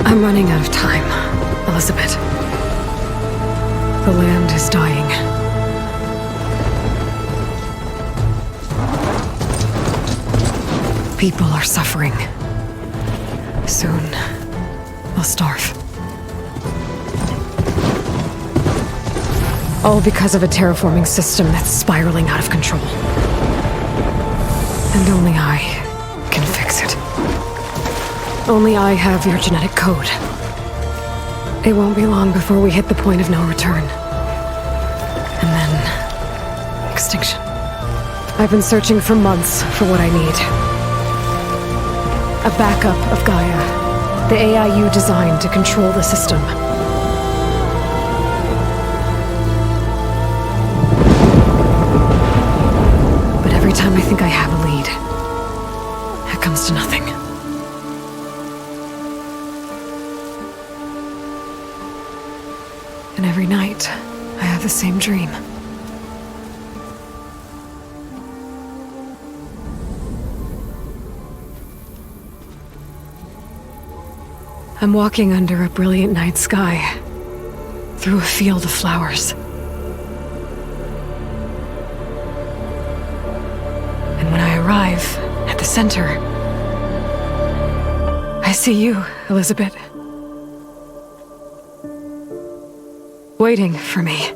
I'm running out of time, Elizabeth. The land is dying. People are suffering. Soon, they'll starve. All because of a terraforming system that's spiraling out of control. And only I can fix it. Only I have your genetic code. It won't be long before we hit the point of no return. And then... extinction. I've been searching for months for what I need. A backup of Gaia. The AI you designed to control the system. But every time I think I have a lead, it comes to nothing. And every night, I have the same dream. I'm walking under a brilliant night sky, through a field of flowers. And when I arrive at the center, I see you, Elizabeth. Waiting for me.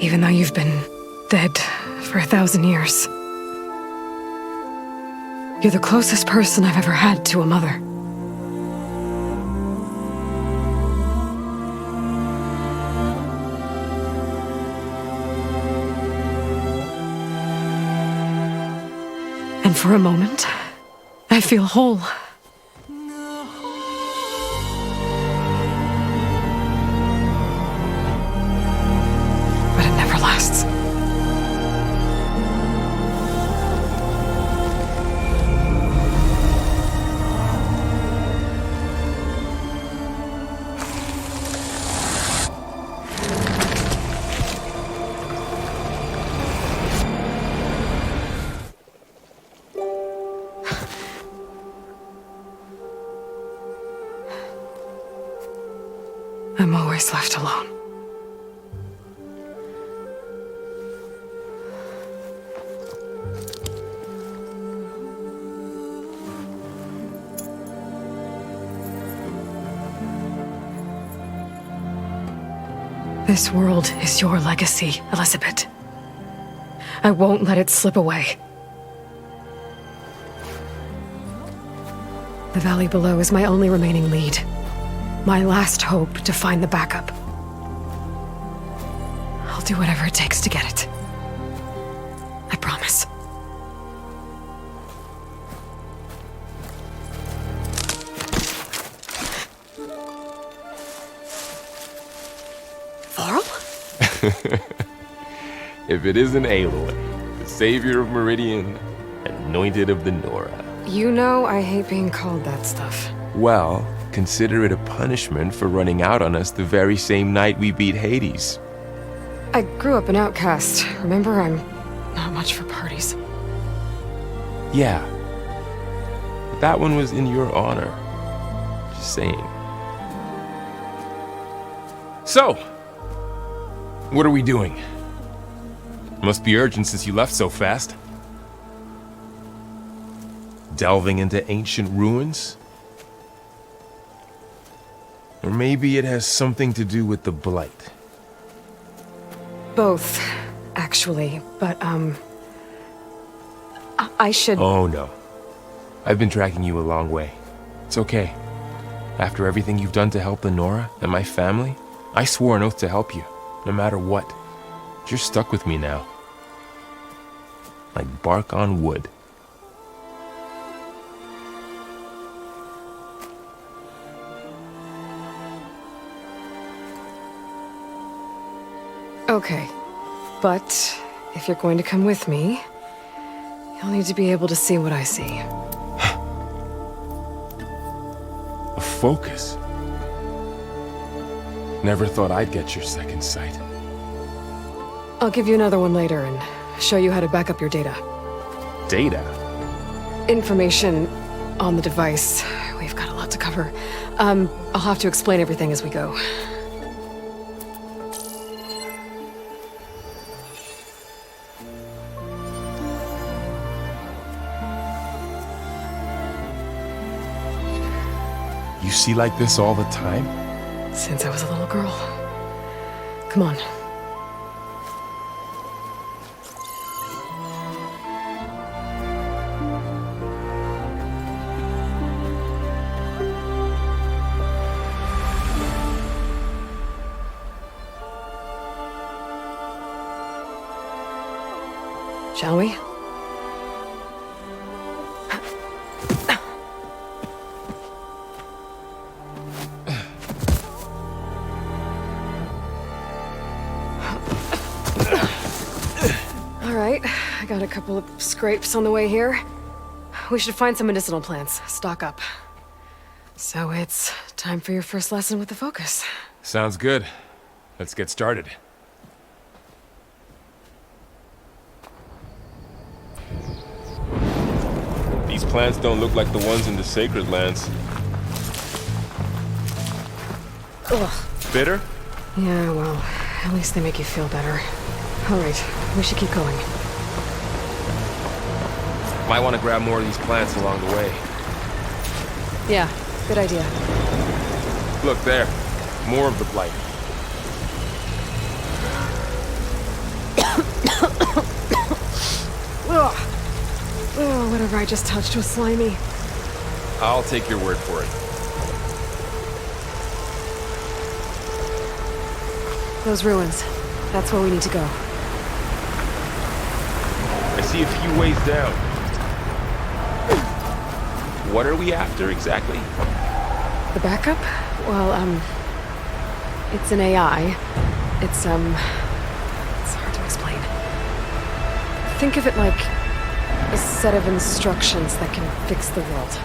Even though you've been dead for 1,000 years. You're the closest person I've ever had to a mother. And for a moment, I feel whole. I'm always left alone. This world is your legacy, Elizabeth. I won't let it slip away. The valley below is my only remaining lead. My last hope to find the backup. I'll do whatever it takes to get it. I promise. Varl? If it isn't Aloy, the savior of Meredian, anointed of the Nora. You know I hate being called that stuff. Well, consider it a punishment for running out on us the very same night we beat Hades. I grew up an outcast. Remember, I'm not much for parties. Yeah. But that one was in your honor. Just saying. So, what are we doing? Must be urgent since you left so fast. Delving into ancient ruins? Or maybe it has something to do with the Blight. Both, actually, but, I should... Oh, no. I've been tracking you a long way. It's okay. After everything you've done to help the Nora and my family, I swore an oath to help you, no matter what. You're stuck with me now. Like bark on wood. Okay. But if you're going to come with me, you'll need to be able to see what I see. A focus? Never thought I'd get your second sight. I'll give you another one later and show you how to back up your data. Data? Information on the device. We've got a lot to cover. I'll have to explain everything as we go. You see like this all the time? Since I was a little girl. Come on. Shall we? All right, I got a couple of scrapes on the way here. We should find some medicinal plants, stock up. So it's time for your first lesson with the focus. Sounds good. Let's get started. These plants don't look like the ones in the Sacred Lands. Ugh. Bitter? Yeah, well, at least they make you feel better. All right, we should keep going. Might want to grab more of these plants along the way. Yeah, good idea. Look there. More of the blight. Ugh. Oh, whatever I just touched was slimy. I'll take your word for it. Those ruins. That's where we need to go. I see a few ways down. What are we after exactly? The backup? Well, it's an AI. It's hard to explain. Think of it like a set of instructions that can fix the world.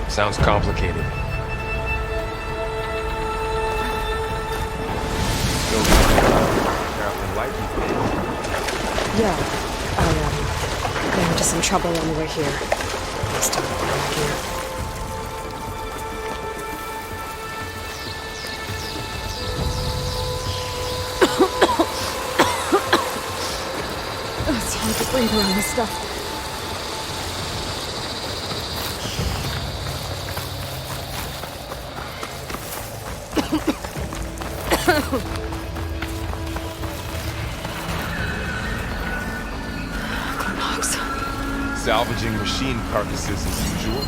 Sounds complicated. Traveling light these days. Yeah. I got into some trouble on the way here. Must have been here. It's hard to breathe around this stuff. Salvaging machine carcasses as usual.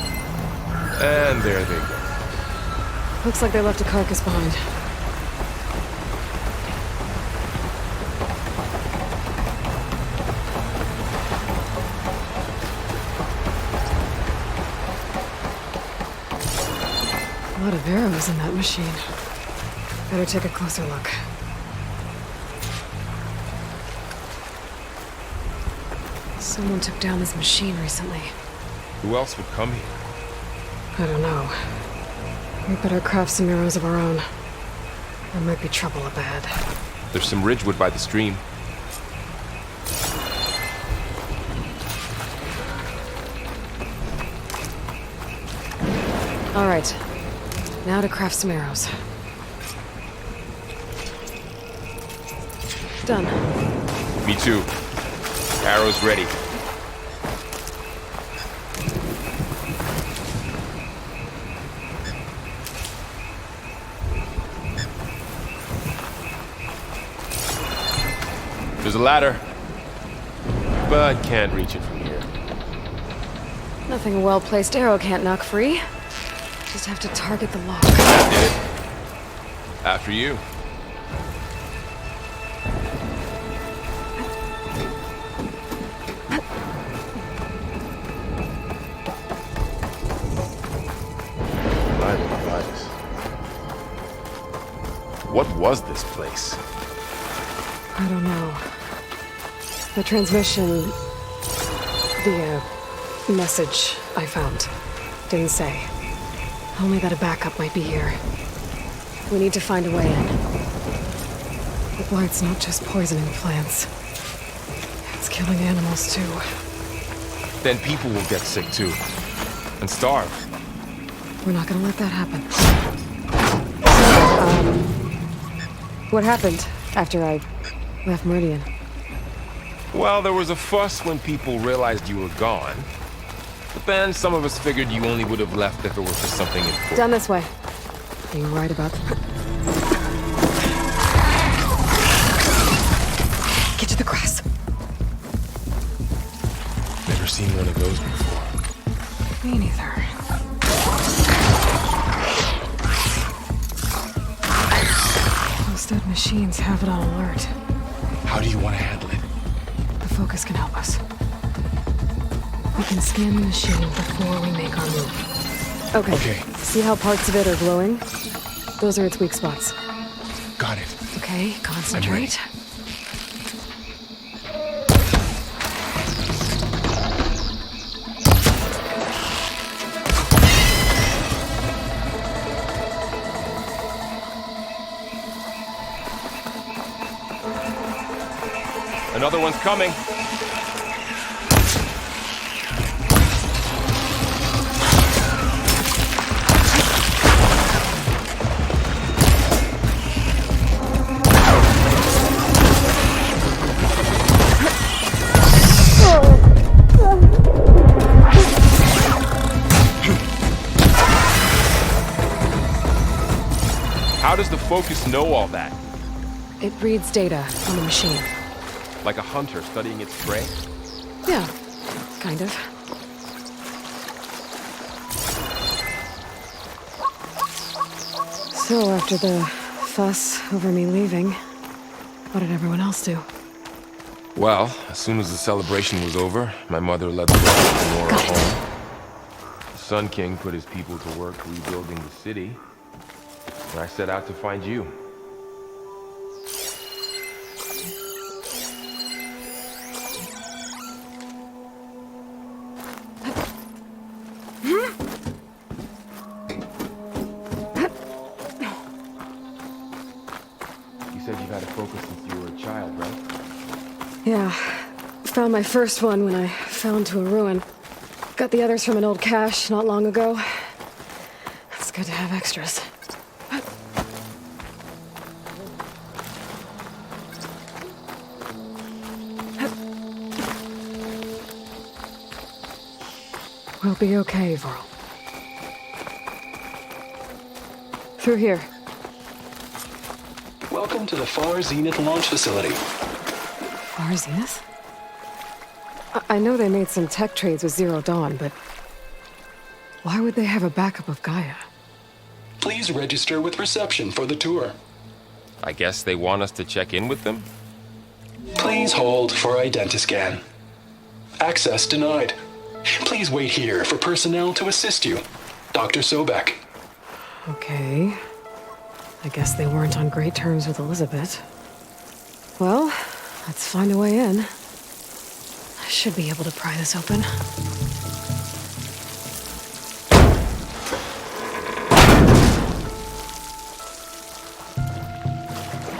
And there they go. Looks like they left a carcass behind. A lot of arrows in that machine. Better take a closer look. Someone took down this machine recently. Who else would come here? I don't know. We better craft some arrows of our own. There might be trouble up ahead. There's some ridgewood by the stream. All right. Now to craft some arrows. Done. Me too. Arrows ready. There's a ladder, but can't reach it from here. Nothing a well-placed arrow can't knock free. Just have to target the lock. That did it. After you. What was this place? I don't know. The transmission... the, message I found didn't say. Only that a backup might be here. We need to find a way in. But why it's not just poisoning plants. It's killing animals too. Then people will get sick too. And starve. We're not gonna let that happen. What happened after I left Meredian? Well, there was a fuss when people realized you were gone. But then some of us figured you only would have left if it were for something important. Down this way. Are you right about that? Get to the grass. Never seen one of those before. Me neither. Those dead machines have it on alert. How do you want to handle it? The focus can help us. We can scan the machine before we make our move. Okay. See how parts of it are glowing? Those are its weak spots. Got it. Okay, concentrate. Another one's coming. How does the focus know all that? It reads data on the machine. Like a hunter studying its prey? Yeah, kind of. So, after the fuss over me leaving, what did everyone else do? Well, as soon as the celebration was over, my mother led the rest of the Nora home. The Sun King put his people to work rebuilding the city, and I set out to find you. Yeah, found my first one when I fell into a ruin. Got the others from an old cache not long ago. It's good to have extras. We'll be okay, Varl. Through here. Welcome to the Far Zenith launch facility. Far Zenith? I know they made some tech trades with Zero Dawn, but why would they have a backup of Gaia? Please register with reception for the tour. I guess they want us to check in with them? Please hold for identiscan. Access denied. Please wait here for personnel to assist you. Dr. Sobek. Okay. I guess they weren't on great terms with Elizabeth. Well, let's find a way in. I should be able to pry this open.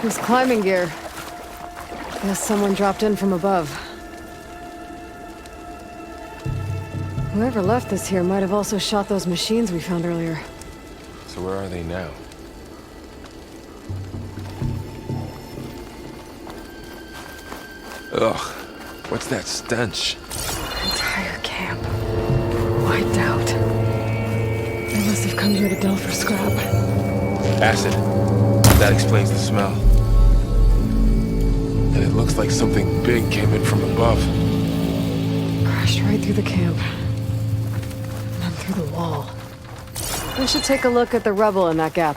There's climbing gear. Guess someone dropped in from above. Whoever left this here might have also shot those machines we found earlier. So where are they now? Ugh, what's that stench? Entire camp. Wiped out. They must have come here to delve for scrap. Acid. That explains the smell. And it looks like something big came in from above. Crashed right through the camp. And then through the wall. We should take a look at the rubble in that gap.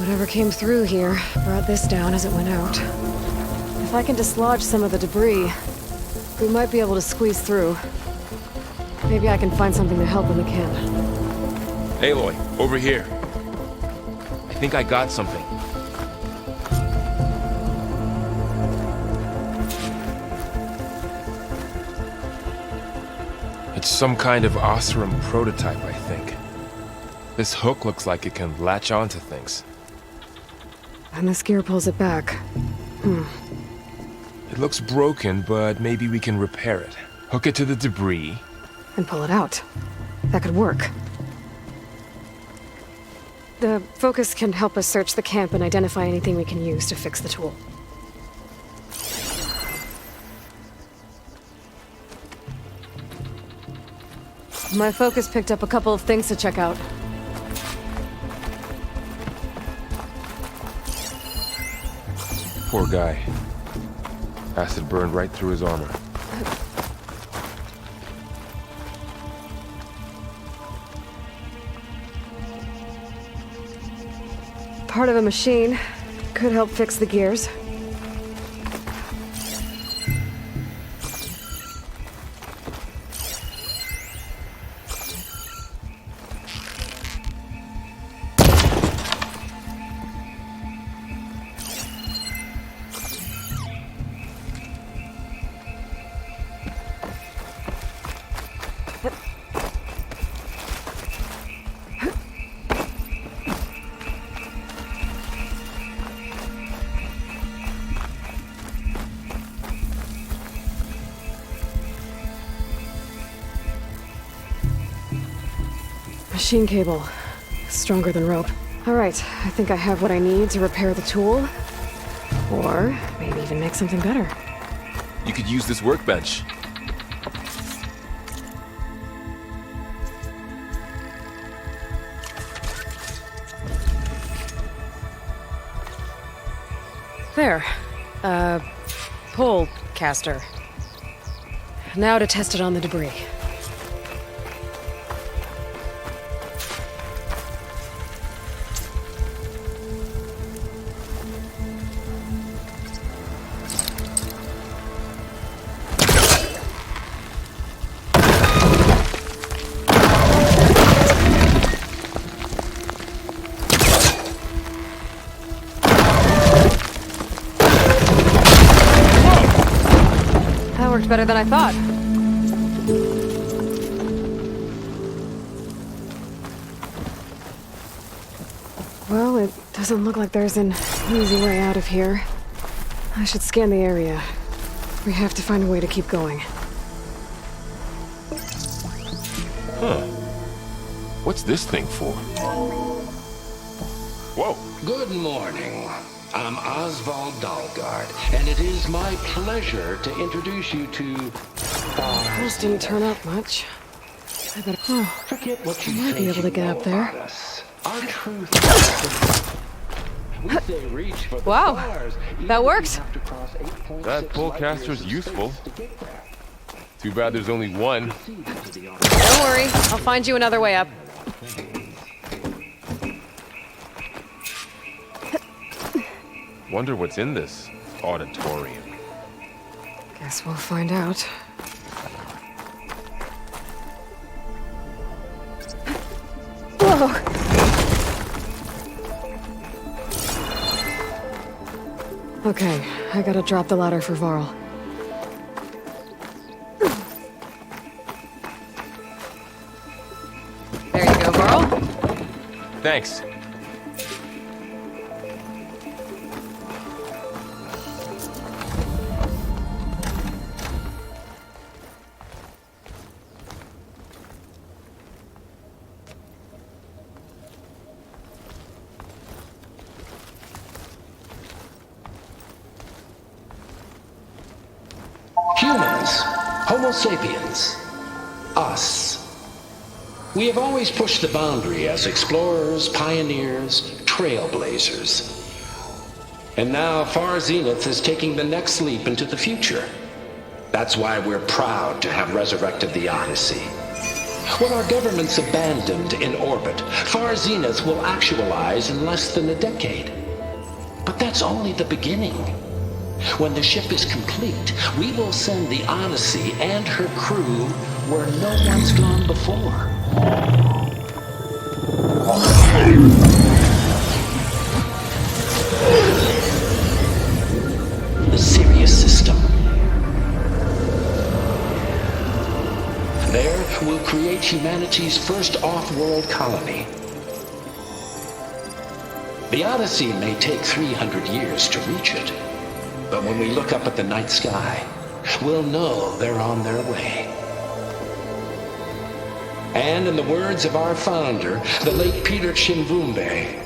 Whatever came through here brought this down as it went out. If I can dislodge some of the debris, we might be able to squeeze through. Maybe I can find something to help in the camp. Aloy, over here. I think I got something. It's some kind of Oseram prototype, I think. This hook looks like it can latch onto things. And this gear pulls it back. It looks broken, but maybe we can repair it. Hook it to the debris. And pull it out. That could work. The focus can help us search the camp and identify anything we can use to fix the tool. My focus picked up a couple of things to check out. Poor guy. Acid burned right through his armor. Part of a machine. Could help fix the gears. Machine cable. Stronger than rope. Alright, I think I have what I need to repair the tool. Or maybe even make something better. You could use this workbench. There. Pullcaster. Now to test it on the debris. Better than I thought. Well, it doesn't look like there's an easy way out of here. I should scan the area. We have to find a way to keep going. Huh. What's this thing for? Whoa. Good morning. I'm Oswald Dalgard, and it is my pleasure to introduce you to... Those didn't turn up much. I better... Oh, Forget what you I might be able to get up there. Our truth we say reach for the Wow, stars, that worked. That Pullcaster's useful. Too bad there's only one. Don't worry, I'll find you another way up. Wonder what's in this auditorium. Guess we'll find out. Whoa! Okay, I gotta drop the ladder for Varl. There you go, Varl. Thanks. Humans, Homo sapiens, us. We have always pushed the boundary as explorers, pioneers, trailblazers. And now Far Zenith is taking the next leap into the future. That's why we're proud to have resurrected the Odyssey. What our governments abandoned in orbit, Far Zenith will actualize in less than a decade. But that's only the beginning. When the ship is complete, we will send the Odyssey and her crew where no one's gone before. The Sirius system. There, we'll create humanity's first off-world colony. The Odyssey may take 300 years to reach it, but when we look up at the night sky, we'll know they're on their way. And in the words of our founder, the late Peter Chimvumbe,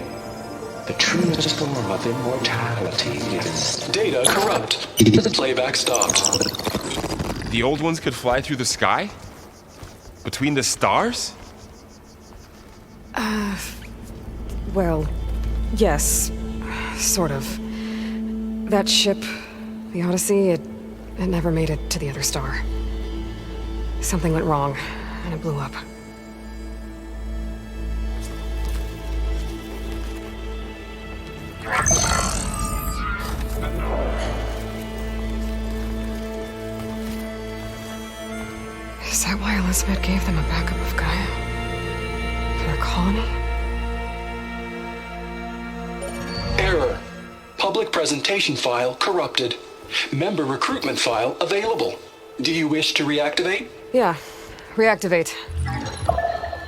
the truest form of immortality is... Data corrupt. Playback stopped. The old ones could fly through the sky? Between the stars? Well, yes. Sort of. That ship, the Odyssey, it never made it to the other star. Something went wrong, and it blew up. Is that why Elizabeth gave them a backup of Gaia? For their colony? Error. Public presentation file corrupted. Member recruitment file available. Do you wish to reactivate? Yeah. Reactivate.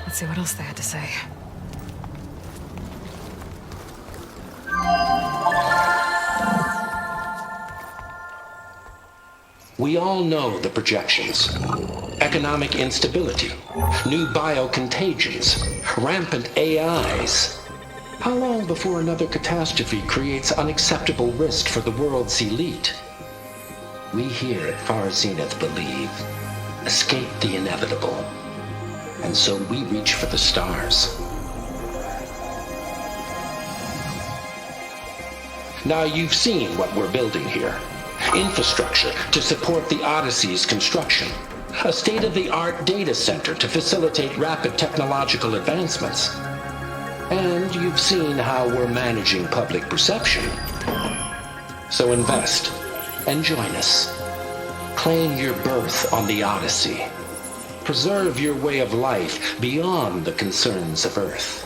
Let's see what else they had to say. We all know the projections. Economic instability, new biocontagions, rampant AIs. How long before another catastrophe creates unacceptable risk for the world's elite? We here at Far Zenith believe, escape the inevitable. And so we reach for the stars. Now you've seen what we're building here. Infrastructure to support the Odyssey's construction. A state-of-the-art data center to facilitate rapid technological advancements. And you've seen how we're managing public perception. So invest and join us. Claim your berth on the Odyssey. Preserve your way of life beyond the concerns of Earth.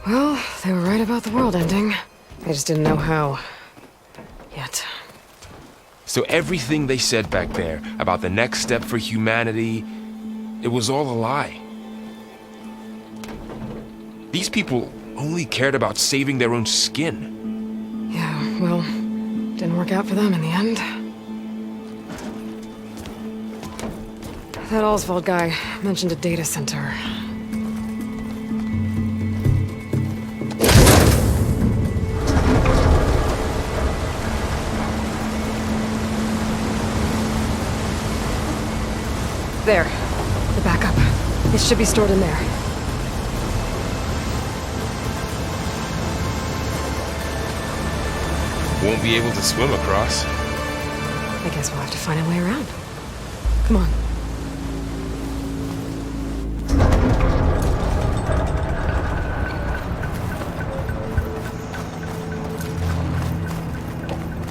Well, they were right about the world ending. I just didn't know how. Yet. So everything they said back there about the next step for humanity, it was all a lie. These people only cared about saving their own skin. Yeah, well, didn't work out for them in the end. That Oswald guy mentioned a data center. There. The backup. It should be stored in there. Won't be able to swim across. I guess we'll have to find a way around. Come on.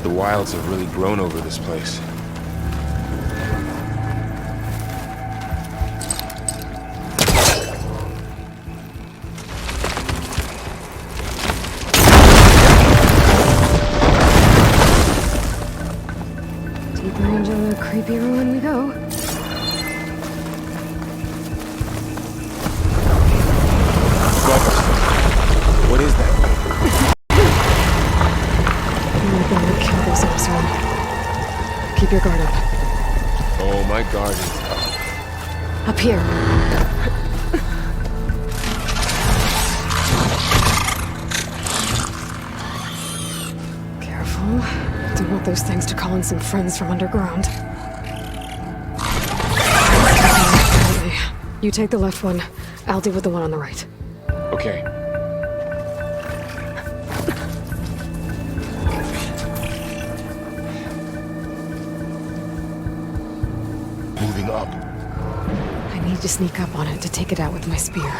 The wilds have really grown over this place. Deeper into the creepy ruin we go. What is that? We're going to kill those up soon. Keep your guard up. Oh, my guard is up. Up here. Careful. Don't want those things to call in some friends from underground. Okay. You take the left one. I'll deal with the one on the right. Okay. Moving up. I need to sneak up on it to take it out with my spear.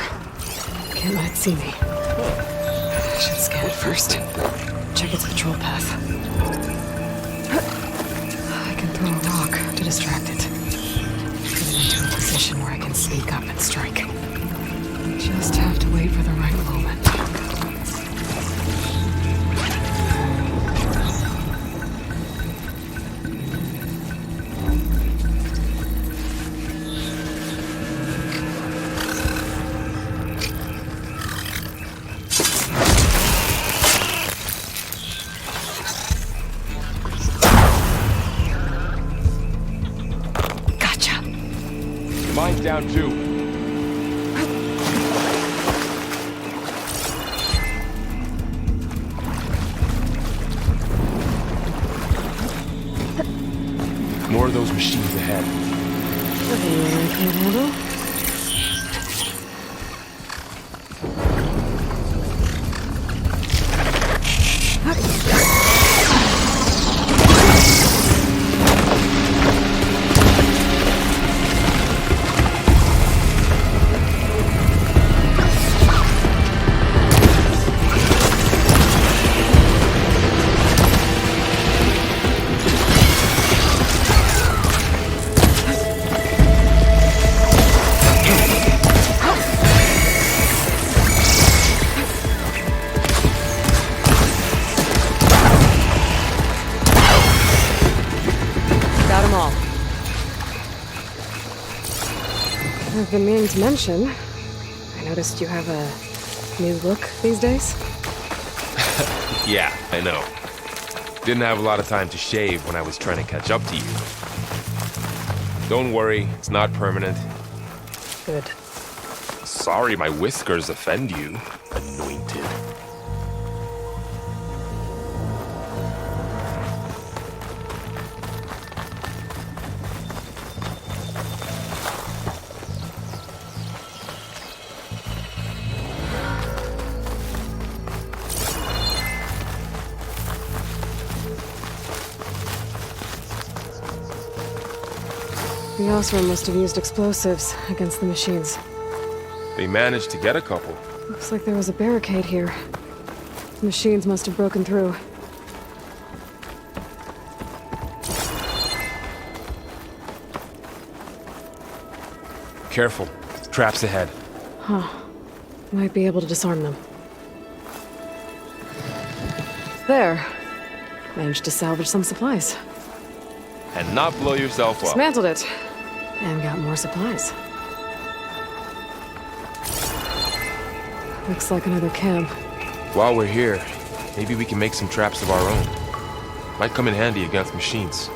Can't let it see me. I should scan it first. Check its patrol path. I can throw a rock to distract it. Get it into a position where I can sneak up and strike. Just have to wait for the right moment. Mine's down too. More of those machines ahead. Nothing I can't handle. I've been meaning to mention, I noticed you have a new look these days. Yeah, I know. Didn't have a lot of time to shave when I was trying to catch up to you. Don't worry, it's not permanent. Good. Sorry my whiskers offend you, anointed. The Osram must have used explosives against the machines. They managed to get a couple. Looks like there was a barricade here. The machines must have broken through. Careful. Traps ahead. Huh. Might be able to disarm them. There. Managed to salvage some supplies. And not blow yourself up. Dismantled it. And got more supplies. Looks like another camp. While we're here, maybe we can make some traps of our own. Might come in handy against machines.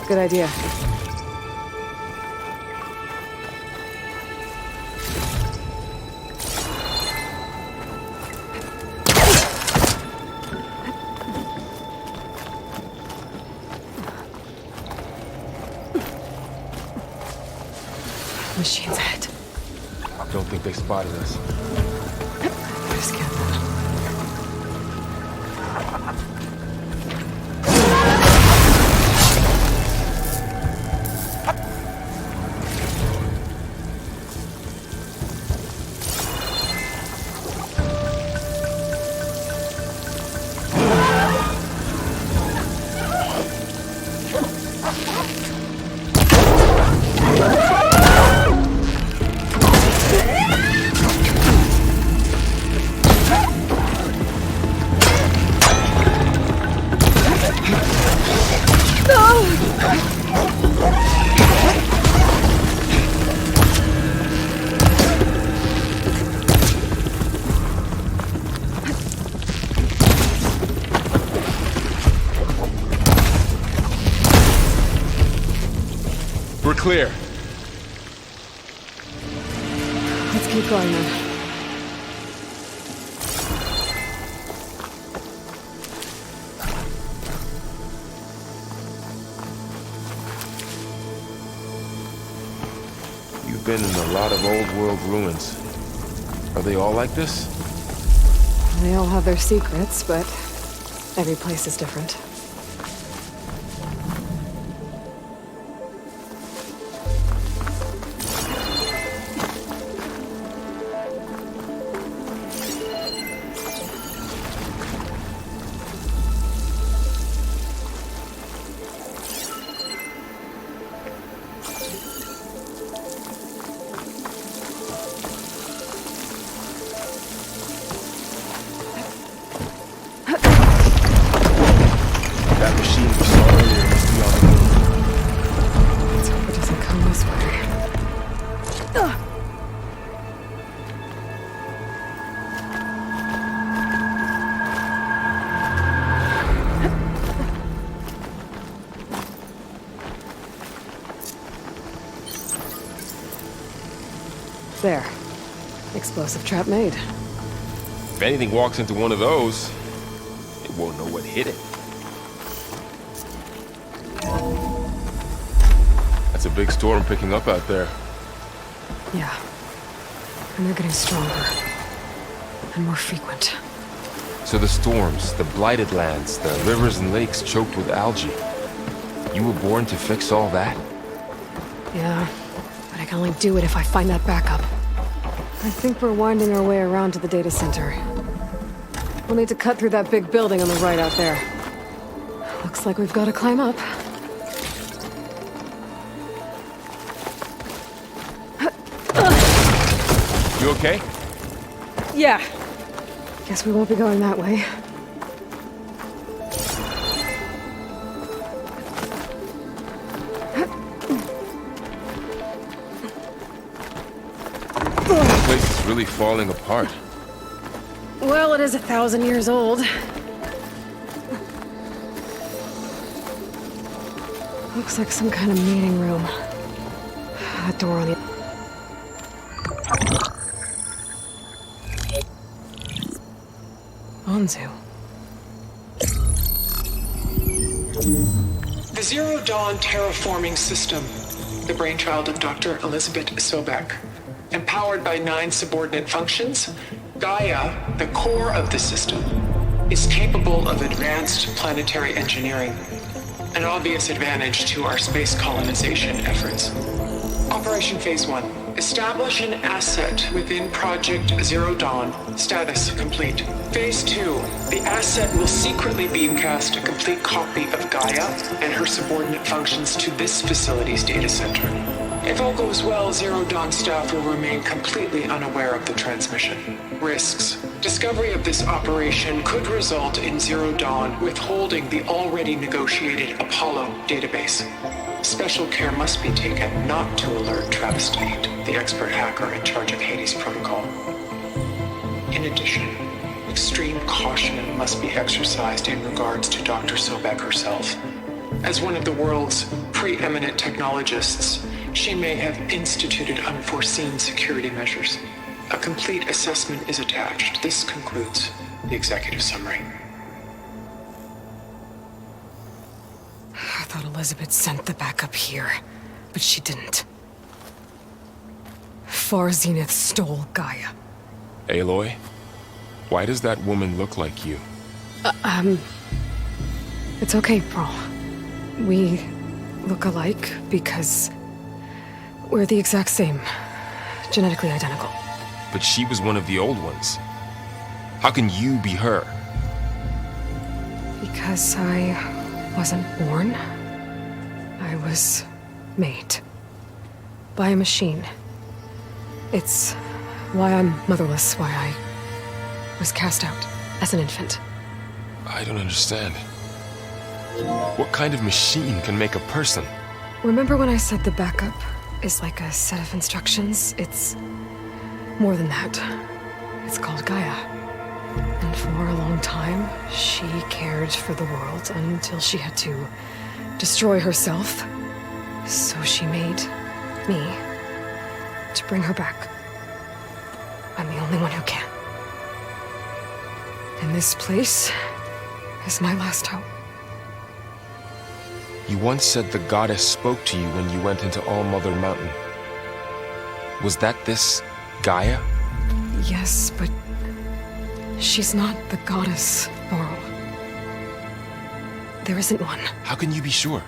Good idea. Machines ahead. Don't think they spotted us. Just get them. We're clear. Let's keep going then. You've been in a lot of old world ruins. Are they all like this? They all have their secrets, but every place is different. There. Explosive trap made. If anything walks into one of those, it won't know what hit it. That's a big storm picking up out there. Yeah. And they're getting stronger. And more frequent. So the storms, the blighted lands, the rivers and lakes choked with algae. You were born to fix all that? Yeah. But I can only do it if I find that backup. I think we're winding our way around to the data center. We'll need to cut through that big building on the right out there. Looks like we've got to climb up. You okay? Yeah. Guess we won't be going that way. The place is really falling apart. Well, it is 1,000 years old. Looks like some kind of meeting room. That door on the... Anzu. The Zero Dawn terraforming system, the brainchild of Dr. Elizabeth Sobek, empowered by 9 subordinate functions, Gaia, the core of the system, is capable of advanced planetary engineering, an obvious advantage to our space colonization efforts. Operation Phase 1. Establish an asset within Project Zero Dawn. Status complete. Phase 2. The asset will secretly beamcast a complete copy of Gaia and her subordinate functions to this facility's data center. If all goes well, Zero Dawn staff will remain completely unaware of the transmission. Risks. Discovery of this operation could result in Zero Dawn withholding the already negotiated Apollo database. Special care must be taken not to alert Travis Tate, the expert hacker in charge of Hades Protocol. In addition, extreme caution must be exercised in regards to Dr. Sobek herself. As one of the world's preeminent technologists, she may have instituted unforeseen security measures. A complete assessment is attached. This concludes the executive summary. I thought Elizabeth sent the backup here, but she didn't. Far Zenith stole Gaia. Aloy, why does that woman look like you? It's okay, Pearl. We look alike because we're the exact same. Genetically identical. But she was one of the old ones. How can you be her? Because I wasn't born. I was made. By a machine. It's why I'm motherless, why I was cast out as an infant. I don't understand. What kind of machine can make a person? Remember when I said the backup is like a set of instructions? It's more than that. It's called Gaia. And for a long time, she cared for the world until she had to destroy herself. So she made me to bring her back. I'm the only one who can. And this place is my last hope. You once said the goddess spoke to you when you went into All-Mother Mountain. Was that this Gaia? Yes, but she's not the goddess, Laurel. There isn't one. How can you be sure?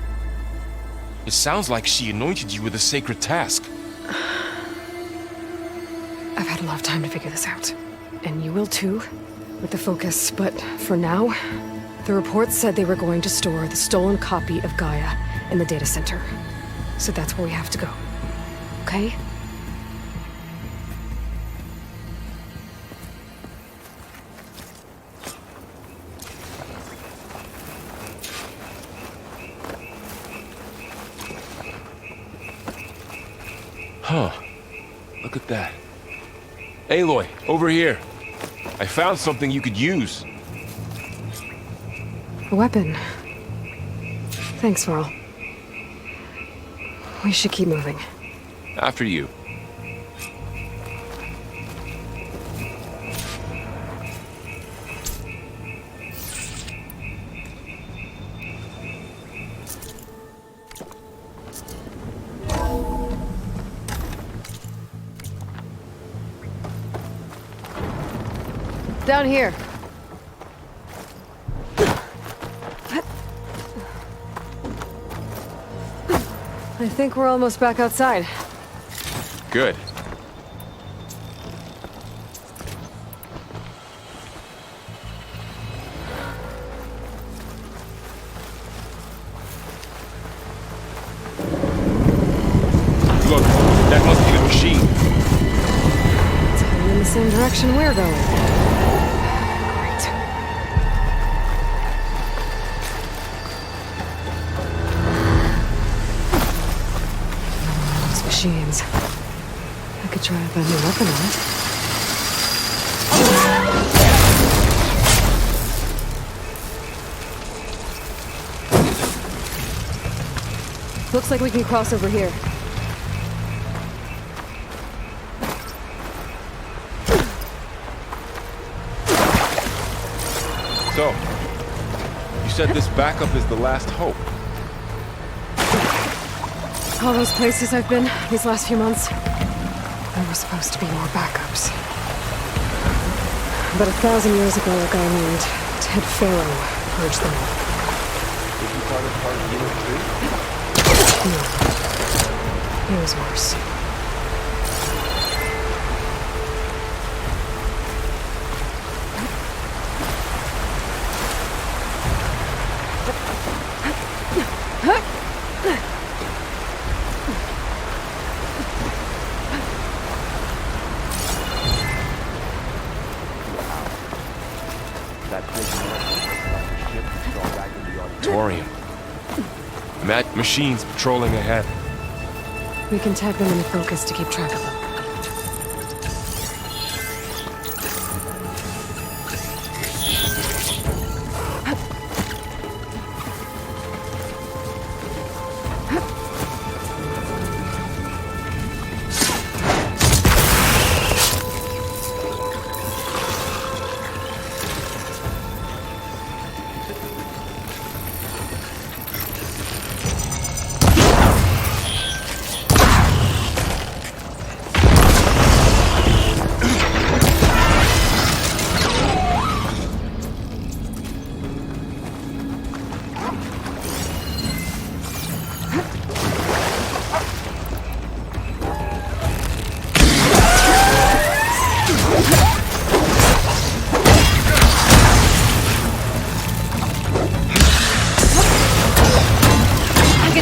It sounds like she anointed you with a sacred task. I've had a lot of time to figure this out. And you will too, with the focus. But for now, the report said they were going to store the stolen copy of Gaia in the data center. So that's where we have to go. Okay? Huh. Look at that. Aloy, over here. I found something you could use. A weapon. Thanks, Varl. We should keep moving. After you. Down here. I think we're almost back outside. Good. Look, that must be the machine. It's heading in the same direction we're going. Great. Those machines. I could try a new weapon on it. Looks like we can cross over here. So, you said this backup is the last hope. All those places I've been these last few months, there were supposed to be more backups. But 1,000 years ago, a guy named Ted Pharaoh purged them all. Is he part of the unit too? No. It was worse. Auditorium. Machines patrolling ahead. We can tag them in the focus to keep track of them.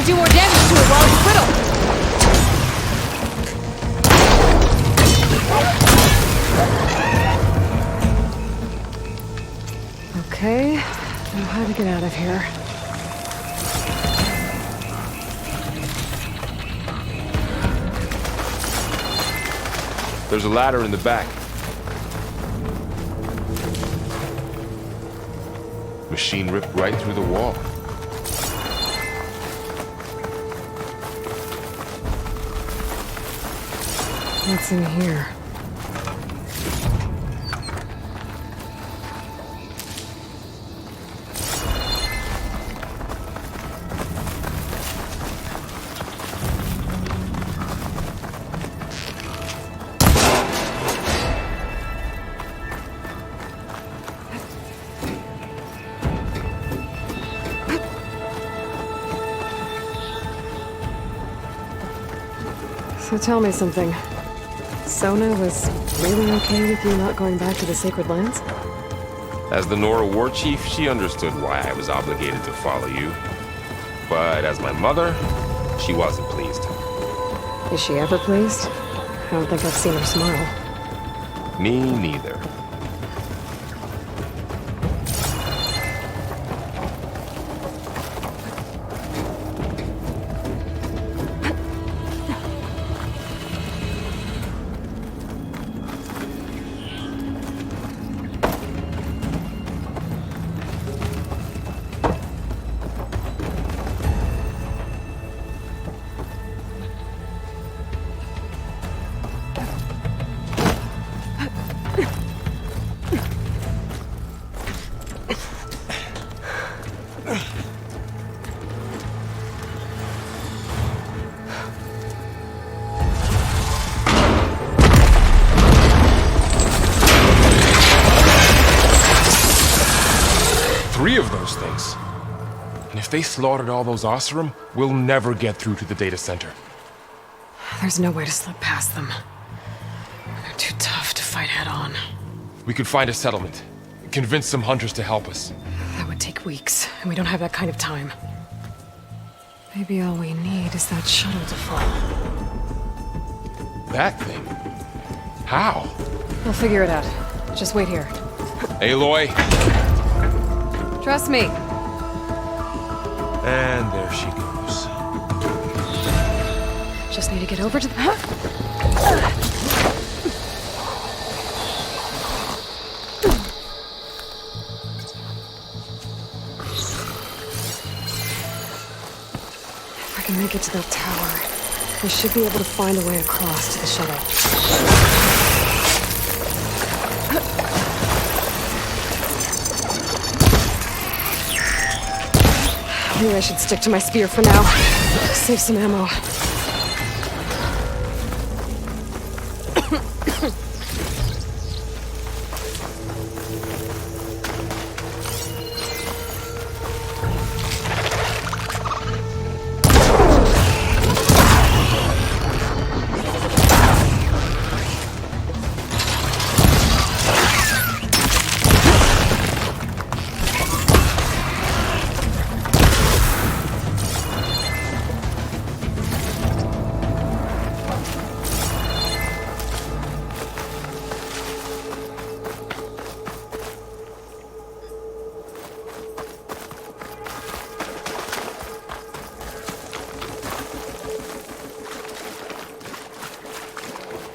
Do more damage to it while it's brittle. Okay, now how to get out of here. There's a ladder in the back. Machine ripped right through the wall. What's in here? So tell me something. Sona was really okay with you not going back to the Sacred Lands? As the Nora war chief, she understood why I was obligated to follow you. But as my mother, she wasn't pleased. Is she ever pleased? I don't think I've seen her smile. Me neither. Three of those things. And if they slaughtered all those Oseram, we'll never get through to the data center. There's no way to slip past them. They're too tough to fight head-on. We could find a settlement. Convince some hunters to help us. That would take weeks, and we don't have that kind of time. Maybe all we need is that shuttle to fall. That thing? How? We'll figure it out. Just wait here. Aloy! Trust me. And there she goes. Just need to get over to the... If I can make it to that tower, I should be able to find a way across to the shuttle. Maybe I should stick to my spear for now. Save some ammo.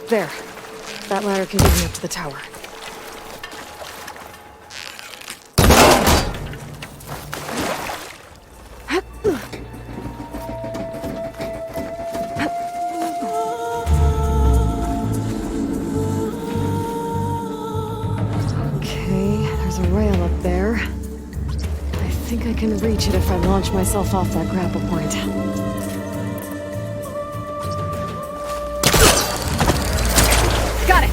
There. That ladder can get me up to the tower. Okay, there's a rail up there. I think I can reach it if I launch myself off that grapple point. Got it!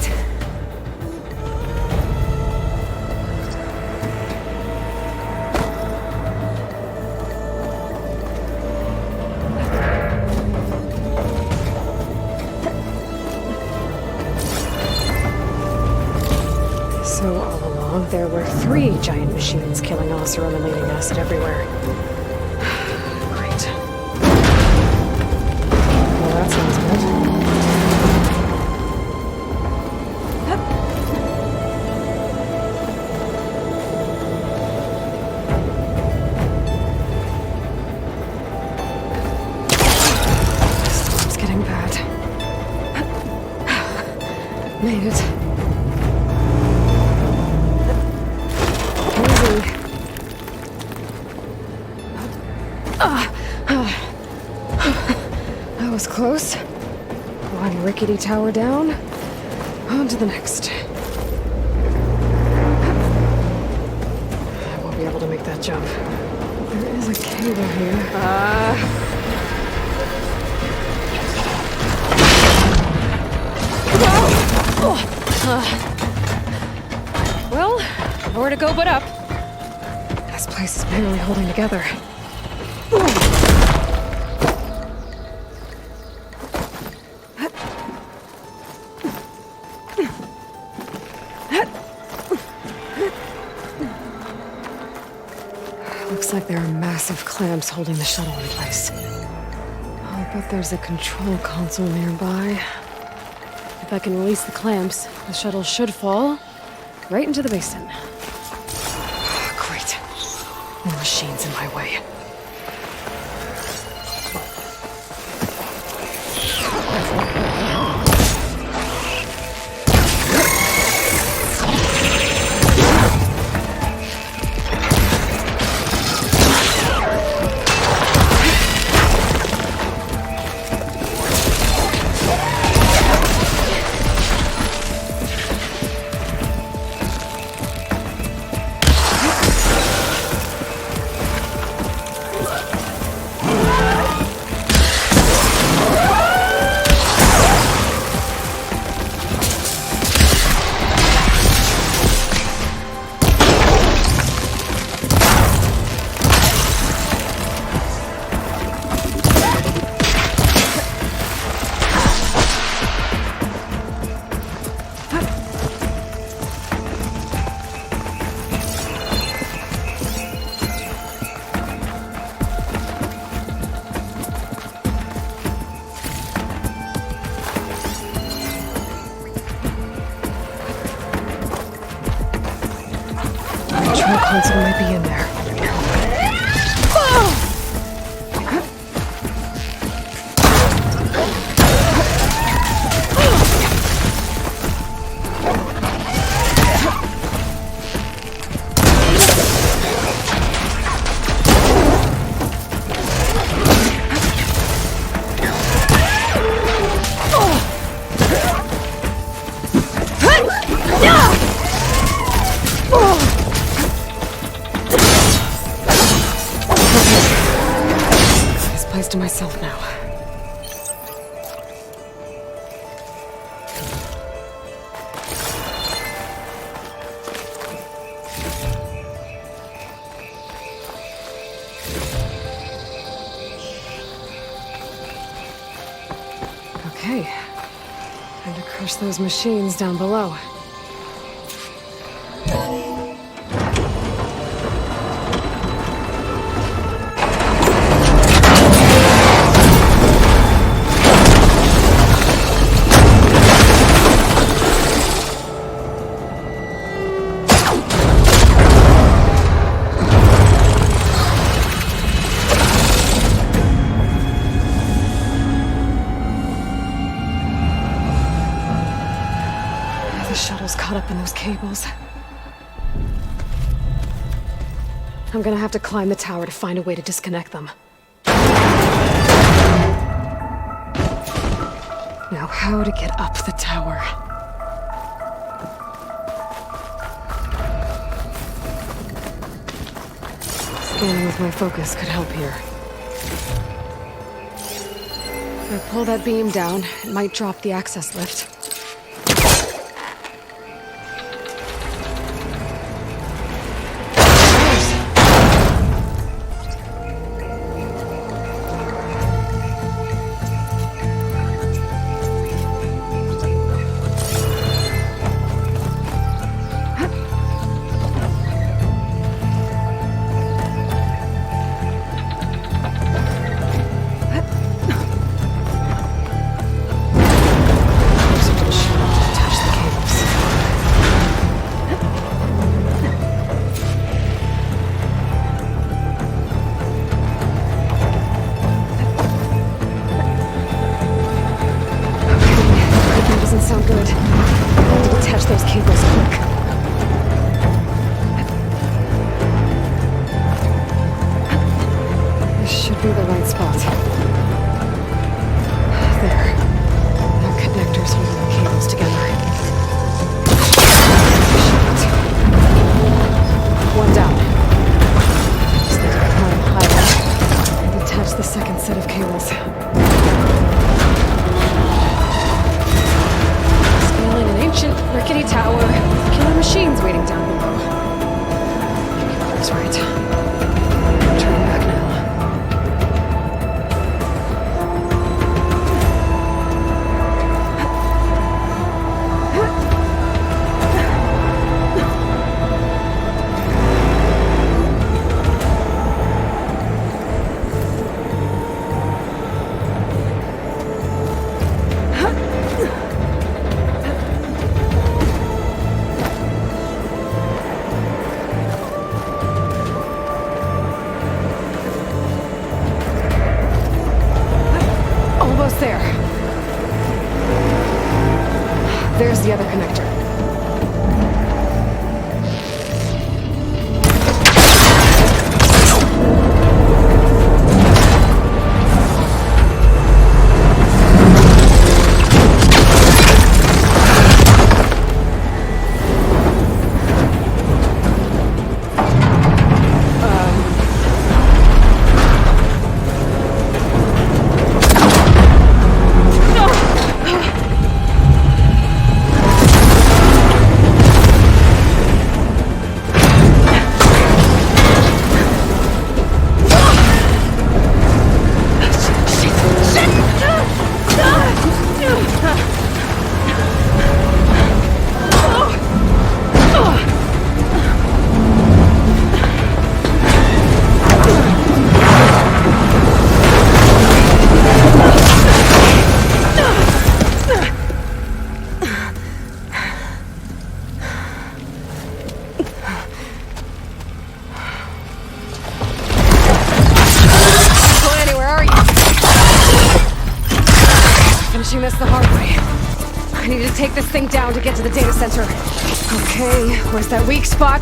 So all along, there were 3 giant machines killing Oseram and leaving acid everywhere. Great. Well, that sounds good. It's getting bad. Made it. Easy. That was close. One rickety tower down. On to the next. I won't be able to make that jump. There is a cable here. Well, nowhere to go but up. This place is barely holding together. Looks like there are massive clamps holding the shuttle in place. I'll bet there's a control console nearby. If I can release the clamps, the shuttle should fall right into the basin. Great. More machines in my way. control console might be in there. To myself now. Okay. Time to crush those machines down below. Shuttle's caught up in those cables. I'm gonna have to climb the tower to find a way to disconnect them. Now, how to get up the tower? Scanning with my focus could help here. If I pull that beam down, it might drop the access lift. There's the other connector. I need to take this thing down to get to the data center. Okay, where's that weak spot?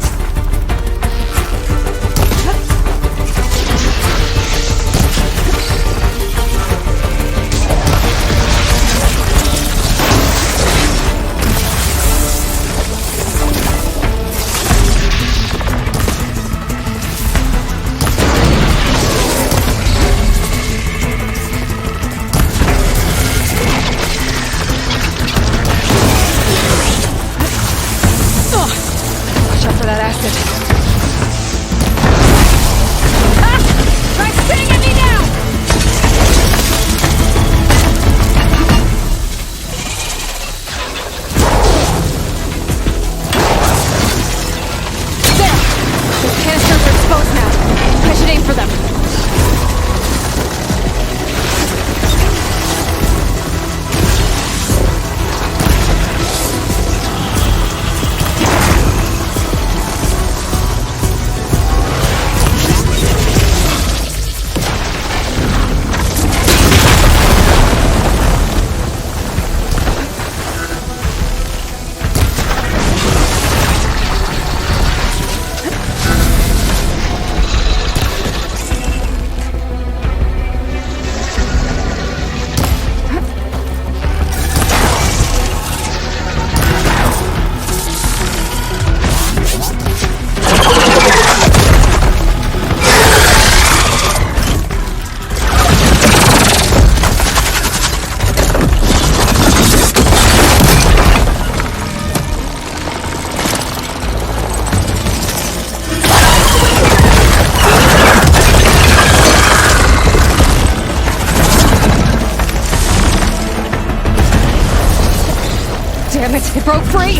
It broke free!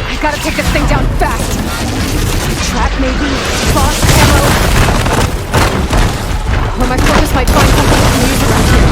I gotta take this thing down fast! Trap maybe? Boss ammo? Or my focus might find something I can use around here.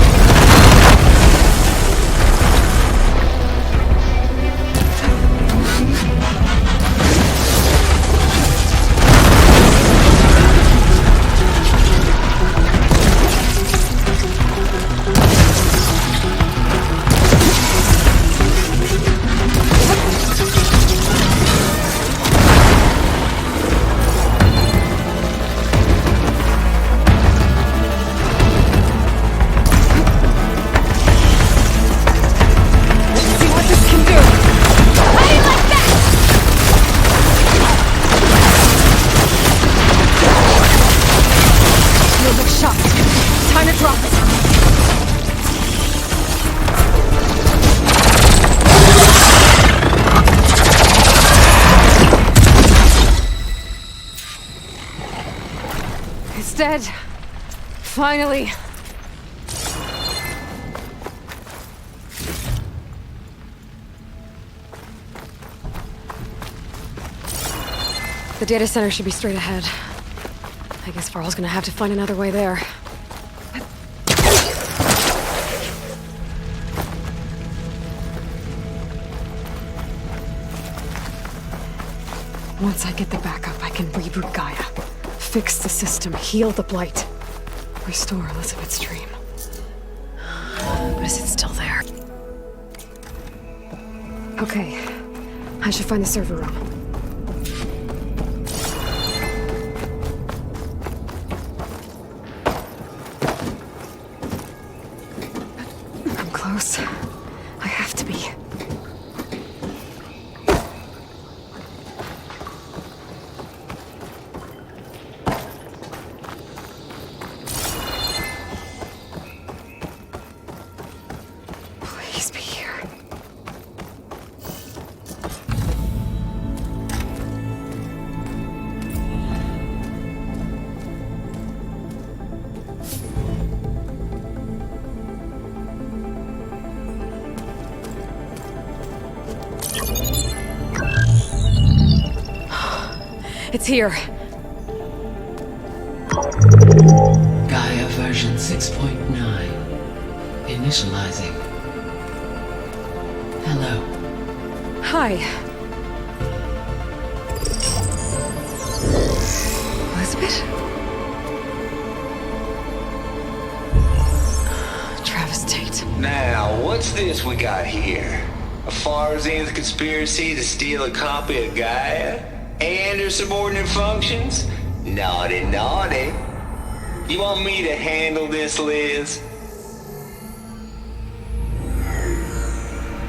Dead. Finally. The data center should be straight ahead. I guess Varl's gonna have to find another way there. Once I get the backup, I can reboot Gaia. Fix the system, heal the blight, restore Elizabeth's dream. But is it still there? Okay, I should find the server room. I'm close. I have to be. It's here. Gaia version 6.9. Initializing. Hello. Hi. Elizabeth? Travis Tate. Now, what's this we got here? A Farzian's conspiracy to steal a copy of Gaia? And her subordinate functions? Naughty, naughty. You want me to handle this, Liz?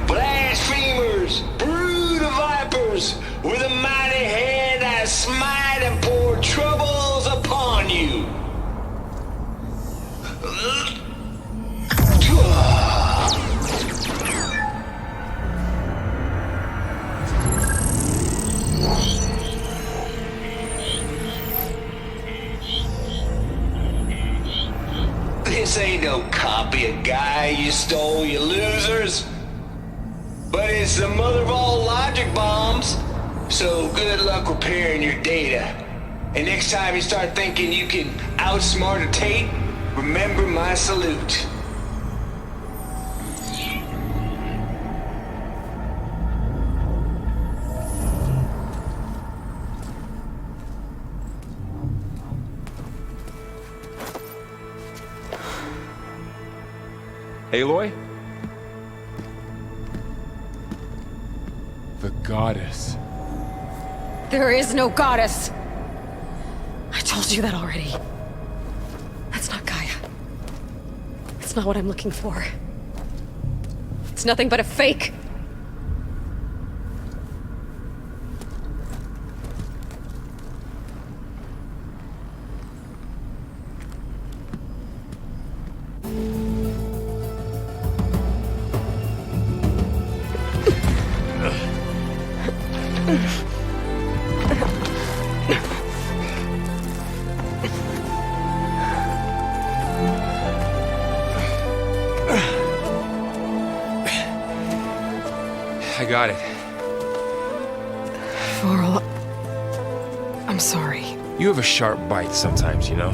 Blasphemers! Brood of vipers! With a mighty hand I smite and pour troubles upon you! This ain't no copy of Gaia you stole, you losers. But it's the mother of all logic bombs. So good luck repairing your data. And next time you start thinking you can outsmart a Tate, remember my salute. Aloy? The goddess. There is no goddess! I told you that already. That's not Gaia. It's not what I'm looking for. It's nothing but a fake. I got it. Varl, I'm sorry. You have a sharp bite sometimes, you know?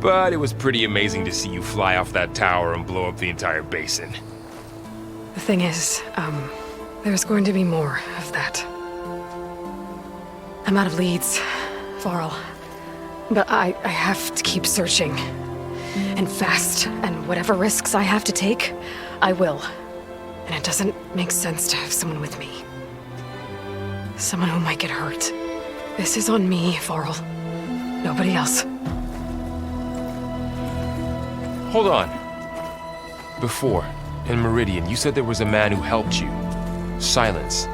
But it was pretty amazing to see you fly off that tower and blow up the entire basin. The thing is, there's going to be more of that. I'm out of leads, Varl. But I have to keep searching. And fast, and whatever risks I have to take, I will. And it doesn't make sense to have someone with me. Someone who might get hurt. This is on me, Varl. Nobody else. Hold on. Before, in Meredian, you said there was a man who helped you. Silence.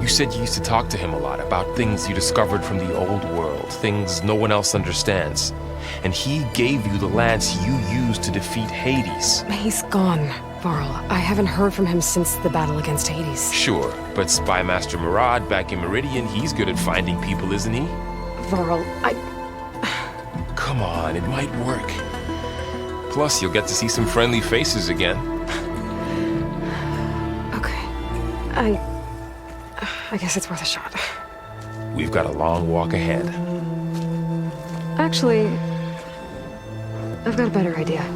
You said you used to talk to him a lot about things you discovered from the old world, things no one else understands. And he gave you the lance you used to defeat Hades. He's gone, Varl. I haven't heard from him since the battle against Hades. Sure, but Spy Master Murad back in Meredian, he's good at finding people, isn't he? Varl, Come on, it might work. Plus, you'll get to see some friendly faces again. Okay. I guess it's worth a shot. We've got a long walk ahead. Actually, I've got a better idea.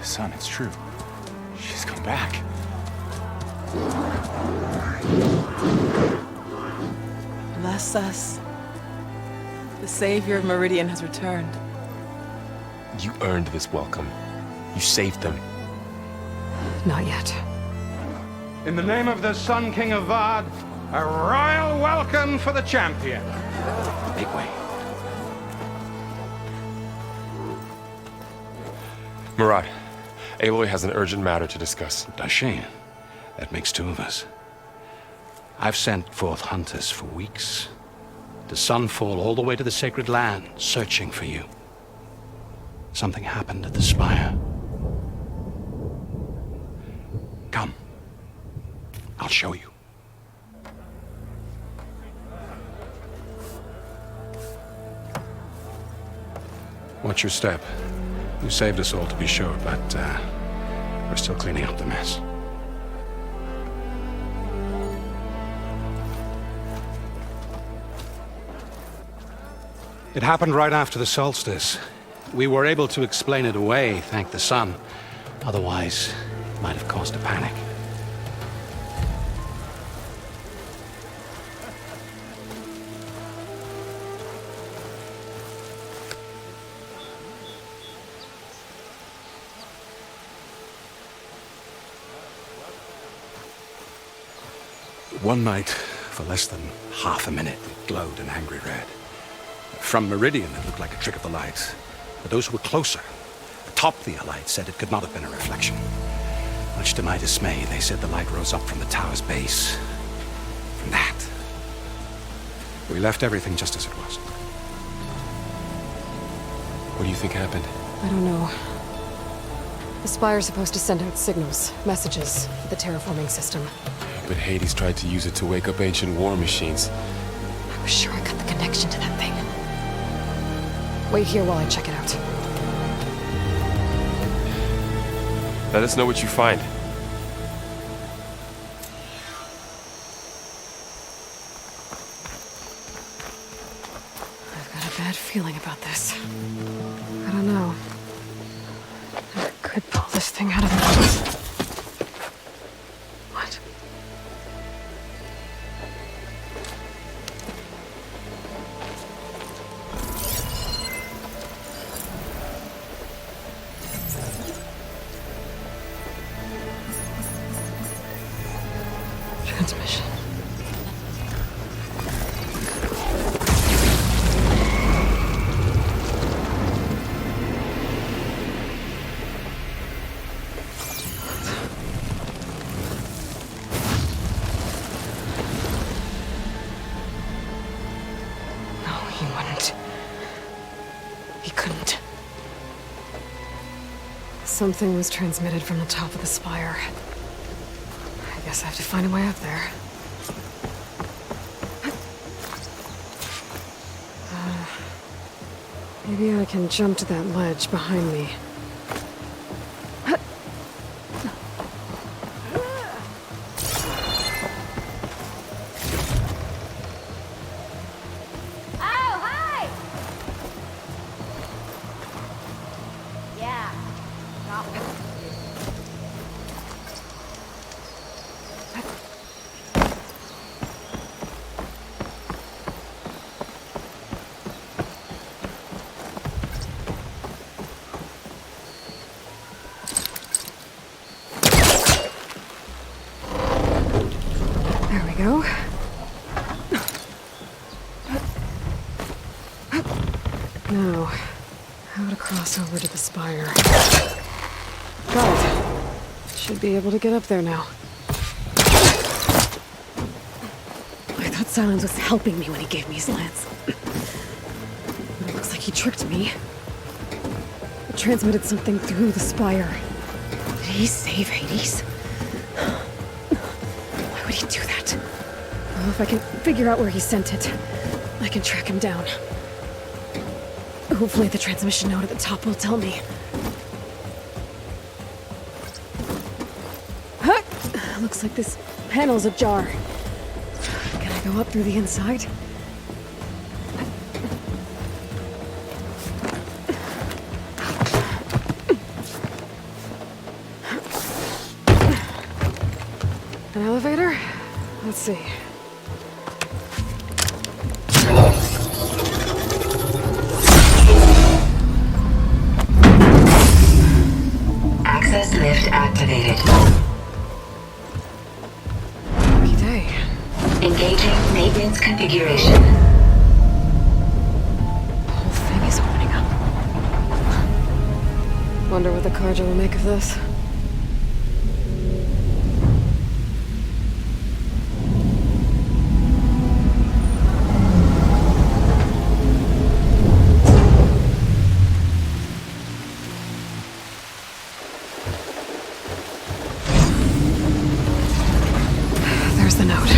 Son, it's true. She's come back. Bless us. The savior of Meredian has returned. You earned this welcome. You saved them. Not yet. In the name of the Sun King Avad, a royal welcome for the champion. Make way. Murad, Aloy has an urgent matter to discuss. Does she? That makes two of us. I've sent forth hunters for weeks. To Sunfall all the way to the Sacred Land, searching for you. Something happened at the Spire. Come. I'll show you. Watch your step. You saved us all, to be sure, but we're still cleaning up the mess. It happened right after the solstice. We were able to explain it away, thank the sun. Otherwise, it might have caused a panic. One night, for less than half a minute, it glowed an angry red. From Meredian, it looked like a trick of the light. But those who were closer, atop the light, said it could not have been a reflection. Much to my dismay, they said the light rose up from the tower's base. From that. We left everything just as it was. What do you think happened? I don't know. The Spire's supposed to send out signals, messages, for the terraforming system. But Hades tried to use it to wake up ancient war machines. I was sure I got the connection to that thing. Wait here while I check it out. Let us know what you find. I've got a bad feeling about this. I don't know. I could pull this thing out of me. What? Transmission. No, he wouldn't. He couldn't. Something was transmitted from the top of the spire. I guess I have to find a way up there. Maybe I can jump to that ledge behind me. Oh, hi! Yeah. Got one. There we go. Now, how to cross over to the spire. Got it. Should be able to get up there now. I thought Silence was helping me when he gave me his lance. But it looks like he tricked me. It transmitted something through the spire. Did he save Hades? Why would he do that? Well, if I can figure out where he sent it, I can track him down. Hopefully the transmission node at the top will tell me. Huh! Looks like this panel's ajar. Can I go up through the inside? An elevator? Let's see. Access lift activated. Lucky day. Engaging maintenance configuration. The whole thing is opening up. Wonder what the Carja will make of this. There's the note.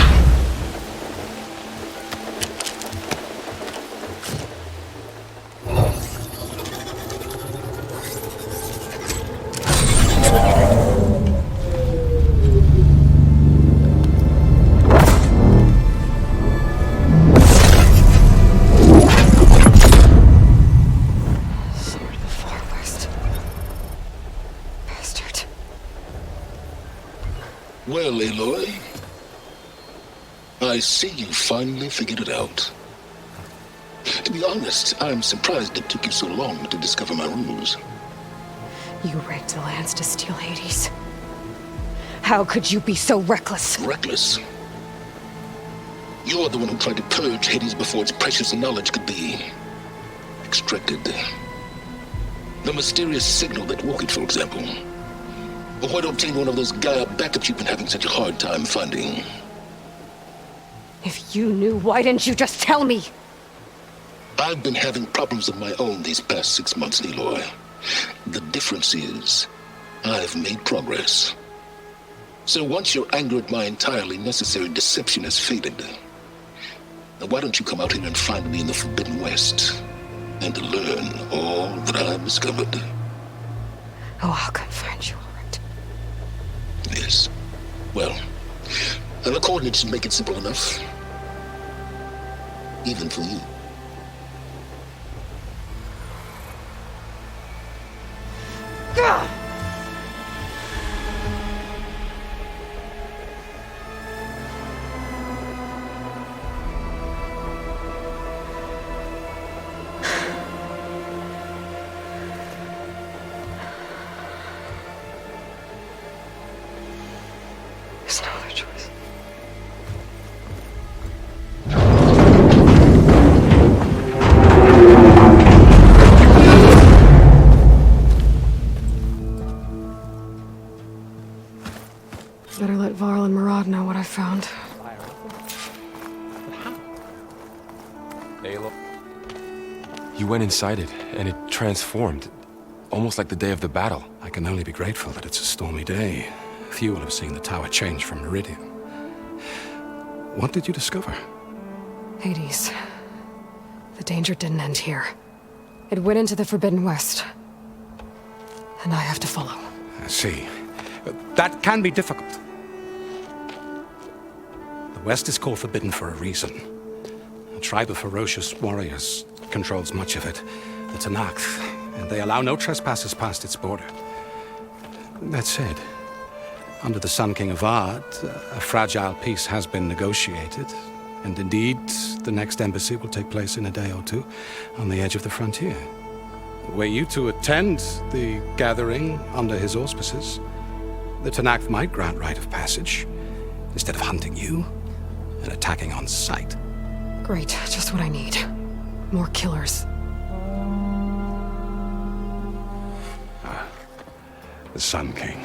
Well, Aloy, I see you finally figured it out. To be honest, I'm surprised it took you so long to discover my rules. You rigged the lands to steal Hades. How could you be so reckless? Reckless? You're the one who tried to purge Hades before its precious knowledge could be extracted. The mysterious signal that woke it, for example. Or why to obtain one of those Gaia'a Backups you've been having such a hard time finding. If you knew, why didn't you just tell me? I've been having problems of my own these past 6 months, Aloy. The difference is, I've made progress. So once your anger at my entirely necessary deception has faded, now why don't you come out here and find me in the Forbidden West, and learn all that I've discovered? Oh, I'll come find you, all right. Yes. Well, and the coordinates should make it simple enough. Even for you. Gah! There's no other choice. Better let Varl and Murad know what I found. Aloy. You went inside it, and it transformed. Almost like the day of the battle. I can only be grateful that it's a stormy day. Few will have seen the tower change from Meredian. What did you discover? Hades. The danger didn't end here. It went into the Forbidden West. And I have to follow. I see. That can be difficult. The West is called Forbidden for a reason. A tribe of ferocious warriors controls much of it. The Tanakh, and they allow no trespassers past its border. That said, under the Sun King Avad, a fragile peace has been negotiated, and indeed, the next embassy will take place in a day or two on the edge of the frontier. Were you to attend the gathering under his auspices, the Tanakh might grant right of passage, instead of hunting you and attacking on sight. Great, just what I need. More killers. The Sun King.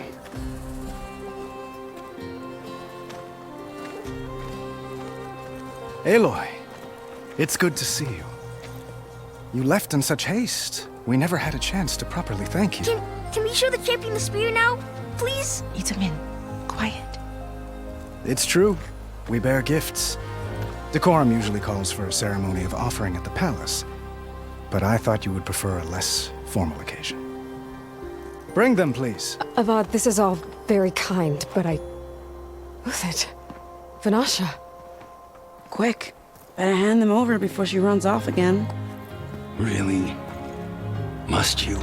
Aloy, it's good to see you. You left in such haste. We never had a chance to properly thank you. Can we show the champion the spear now? Please? Itamin, quiet. It's true. We bear gifts. Decorum usually calls for a ceremony of offering at the palace, but I thought you would prefer a less formal occasion. Bring them, please. Avad, this is all very kind, but Uthid Vanasha. Quick. Better hand them over before she runs off again. Really? Must you?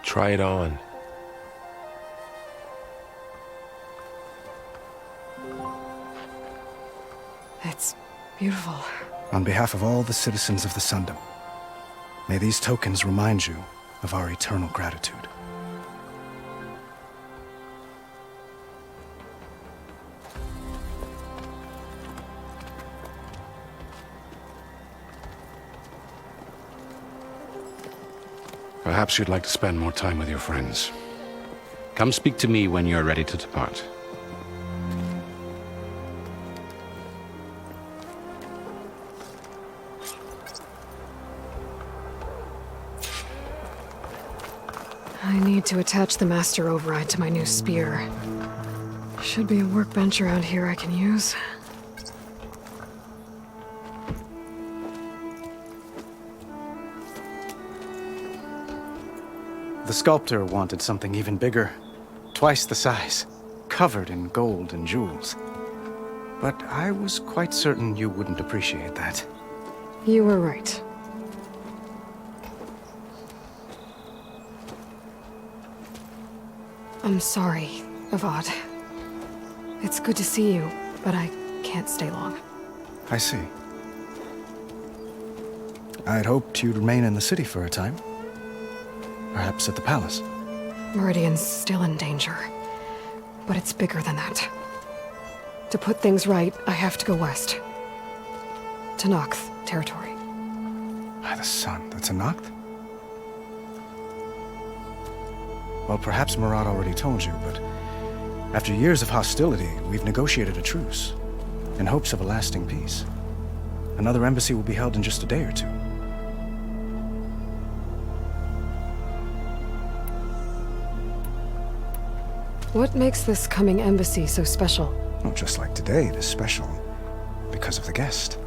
Try it on. It's beautiful. On behalf of all the citizens of the Sundom, may these tokens remind you of our eternal gratitude. Perhaps you'd like to spend more time with your friends. Come speak to me when you're ready to depart. I need to attach the master override to my new spear. Should be a workbench around here I can use. The sculptor wanted something even bigger, twice the size, covered in gold and jewels. but I was quite certain you wouldn't appreciate that. You were right. I'm sorry, Avad. It's good to see you, but I can't stay long. I see. I'd hoped you'd remain in the city for a time. Perhaps at the palace. Meridian's still in danger, but it's bigger than that. To put things right, I have to go west. To Noct territory. By the sun, that's a Noct? Well, perhaps Murad already told you, but after years of hostility, we've negotiated a truce, in hopes of a lasting peace. Another embassy will be held in just a day or two. What makes this coming embassy so special? Well, just like today, it is special because of the guest.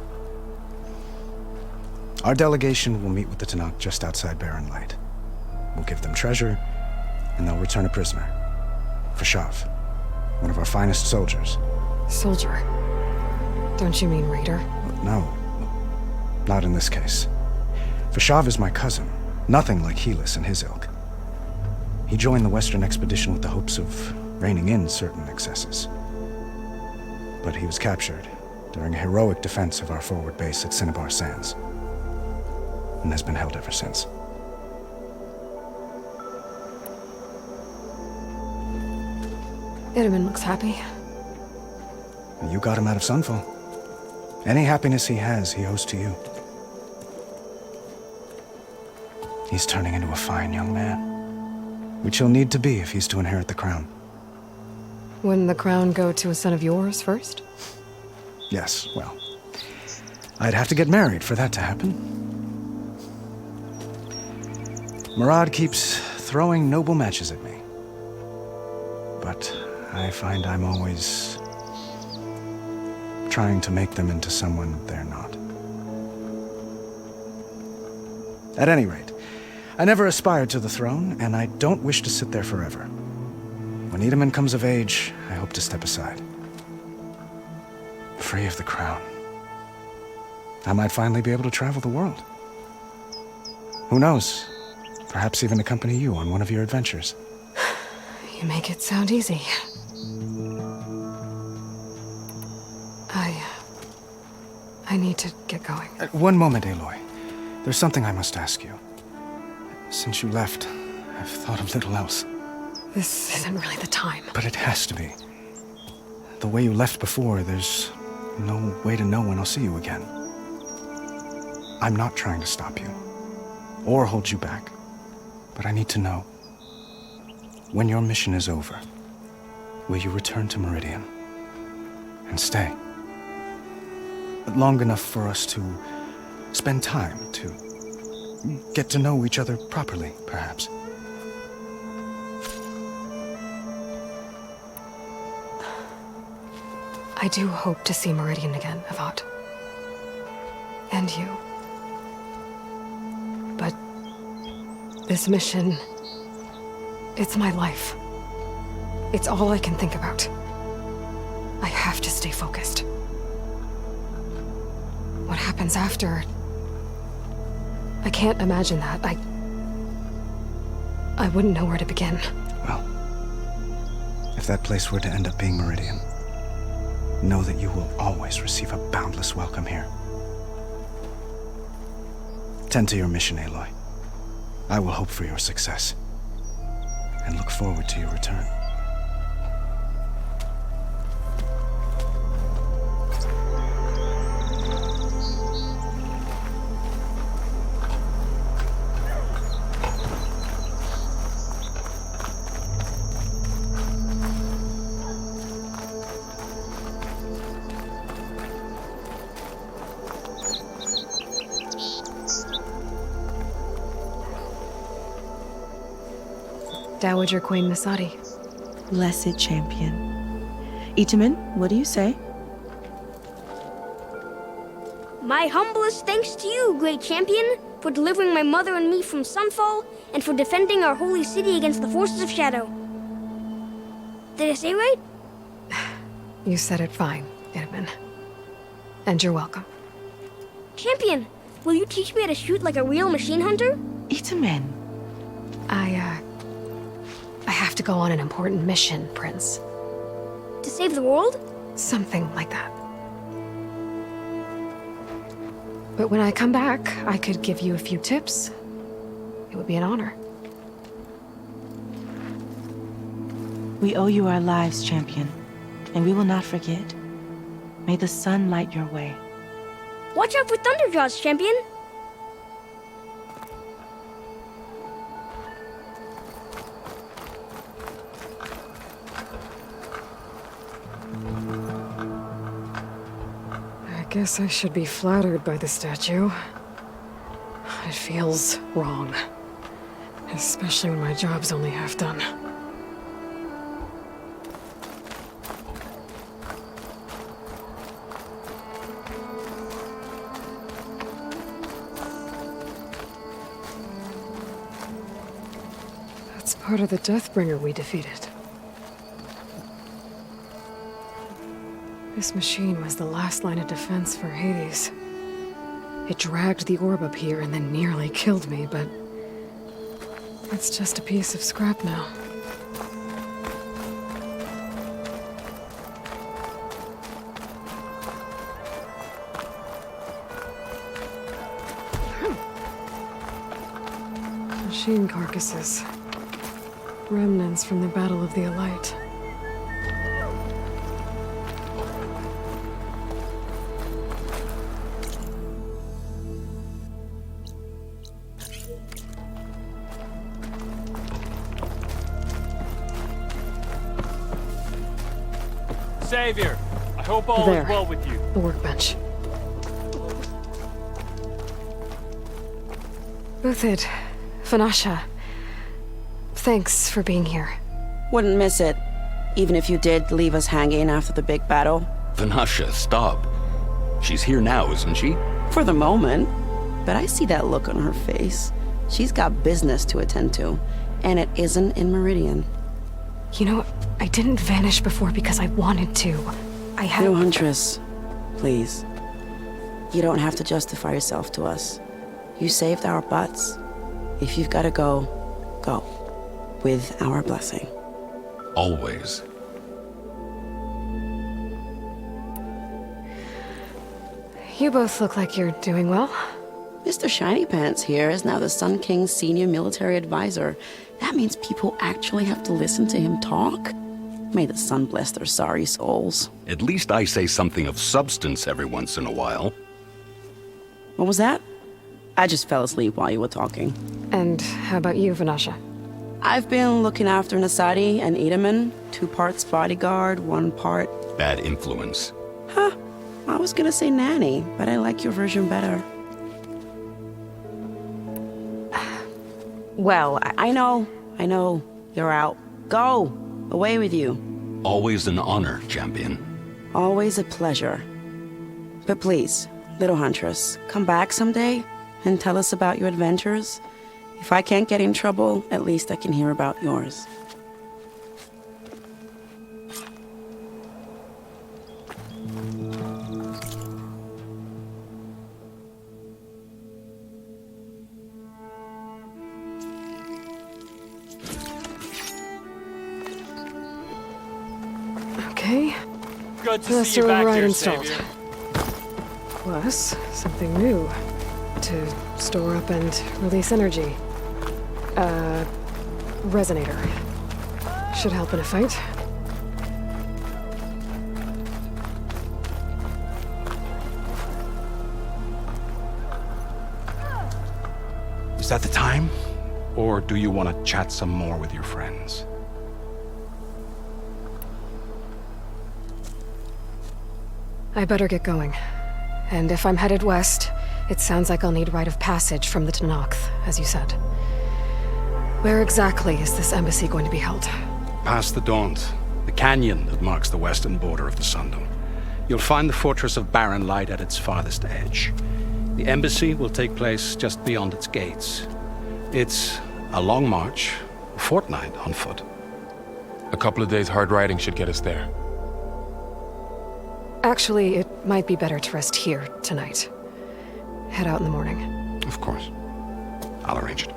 Our delegation will meet with the Tenakth just outside Barren Light. We'll give them treasure, and they'll return a prisoner. Vashav, one of our finest soldiers. Soldier? Don't you mean raider? No, not in this case. Vashav is my cousin, nothing like Helis and his ilk. He joined the Western expedition with the hopes of reining in certain excesses. But he was captured during a heroic defense of our forward base at Cinnabar Sands, and has been held ever since. Itaman looks happy. You got him out of Sunfall. Any happiness he has, he owes to you. He's turning into a fine young man, which he'll need to be if he's to inherit the crown. Wouldn't the crown go to a son of yours first? Yes, well, I'd have to get married for that to happen. Murad keeps throwing noble matches at me, but I find I'm always trying to make them into someone they're not. At any rate, I never aspired to the throne, and I don't wish to sit there forever. When Itaman comes of age, I hope to step aside. Free of the crown. I might finally be able to travel the world. Who knows? Perhaps even accompany you on one of your adventures. You make it sound easy. I need to get going. One moment, Aloy. There's something I must ask you. Since you left, I've thought of little else. This isn't really the time. But it has to be. The way you left before, there's no way to know when I'll see you again. I'm not trying to stop you, or hold you back, but I need to know. When your mission is over, will you return to Meredian and stay? Long enough for us to spend time, to get to know each other properly, perhaps. I do hope to see Meredian again, Avad. And you. But this mission, it's my life. It's all I can think about. I have to stay focused. What happens after? I can't imagine that. I wouldn't know where to begin. Well, if that place were to end up being Meredian, know that you will always receive a boundless welcome here. Tend to your mission, Aloy. I will hope for your success, and look forward to your return. Dowager Queen Nasadi. Blessed champion. Itaman, what do you say? My humblest thanks to you, great champion, for delivering my mother and me from Sunfall, and for defending our holy city against the forces of Shadow. Did I say right? You said it fine. Edmund. And you're welcome. Champion, will you teach me how to shoot like a real machine hunter? Itamen. I have to go on an important mission, Prince. To save the world? Something like that. But when I come back, I could give you a few tips. It would be an honor. We owe you our lives, Champion, and we will not forget. May the sun light your way. Watch out for Thunderjaws, Champion! I guess I should be flattered by the statue. It feels wrong. Especially when my job's only half done. That's part of the Deathbringer we defeated. This machine was the last line of defense for Hades. It dragged the orb up here and then nearly killed me, but it's just a piece of scrap now. Machine carcasses. Remnants from the Battle of the Elite. Savior, I hope all There. is well with you. The workbench. Uthid Vanasha. Thanks for being here. Wouldn't miss it, even if you did leave us hanging after the big battle. Vanasha, stop. She's here now, isn't she? For the moment. But I see that look on her face. She's got business to attend to, and it isn't in Meredian. You know, I didn't vanish before because I wanted to. I had... No, Huntress. Please. You don't have to justify yourself to us. You saved our butts. If you've gotta go, go. With our blessing. Always. You both look like you're doing well. Mr. Shiny Pants here is now the Sun King's senior military advisor. That means people actually have to listen to him talk? May the sun bless their sorry souls. At least I say something of substance every once in a while. What was that? I just fell asleep while you were talking. And how about you, Vanasha? I've been looking after Nasadi and Edaman. 2 parts bodyguard, 1 part... Bad influence. Huh. I was gonna say nanny, but I like your version better. Well, I know. You're out. Go! Away with you. Always an honor, champion. Always a pleasure. But please, little Huntress, come back someday and tell us about your adventures. If I can't get in trouble, at least I can hear about yours. Okay. Good to Cluster see you back override here, installed. Savior. Plus, something new. To store up and release energy. Resonator. Should help in a fight. Is that the time? Or do you want to chat some more with your friends? I better get going. And if I'm headed west, it sounds like I'll need rite of passage from the Tenakth, as you said. Where exactly is this embassy going to be held? Past the Daunt, the canyon that marks the western border of the Sundom. You'll find the fortress of Barren Light at its farthest edge. The embassy will take place just beyond its gates. It's a long march, a fortnight on foot. A couple of days hard riding should get us there. Actually, it might be better to rest here tonight. Head out in the morning. Of course. I'll arrange it.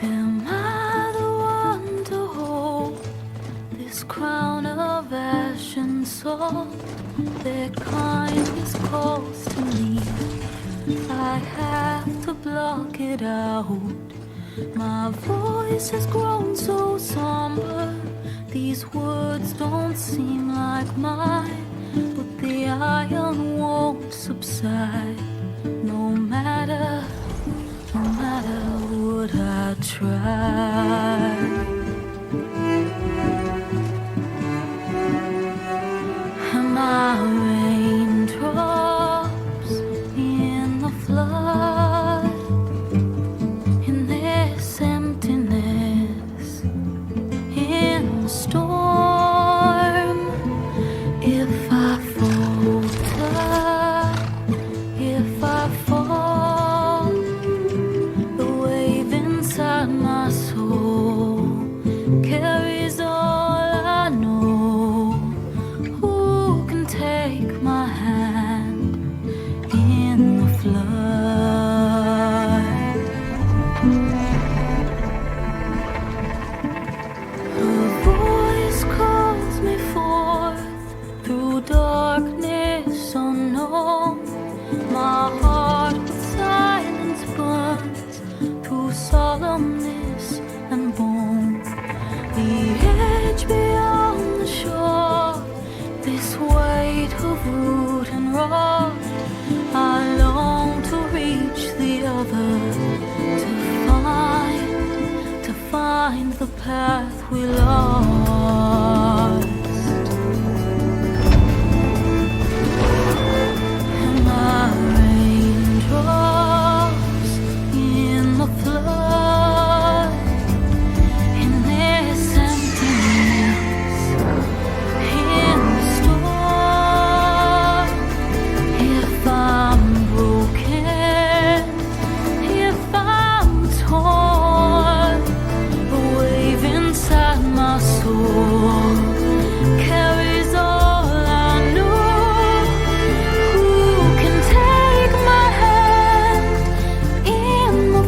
Am I the one to hold this crown of ash and salt? Their kind is close to me. I have to block it out. My voice has grown so somber. These words don't seem like mine, but the iron won't subside. No matter what I try. Am I raindrops in the flood? In this emptiness, in the storm. If I falter, if I fall, the wave inside my soul carries all I know. Who can take my hand in the flood? Her voice calls me forth through darkness unknown. My heart with silence burns through solemnness and bone. The edge beyond the shore, this weight of root and rock. I long to reach the other, to find the path we lost. Am I raindrops in the flood? In this emptiness, in the storm. If I'm broken, if I'm torn, the wave inside my soul carries all I know. Who can take my hand in the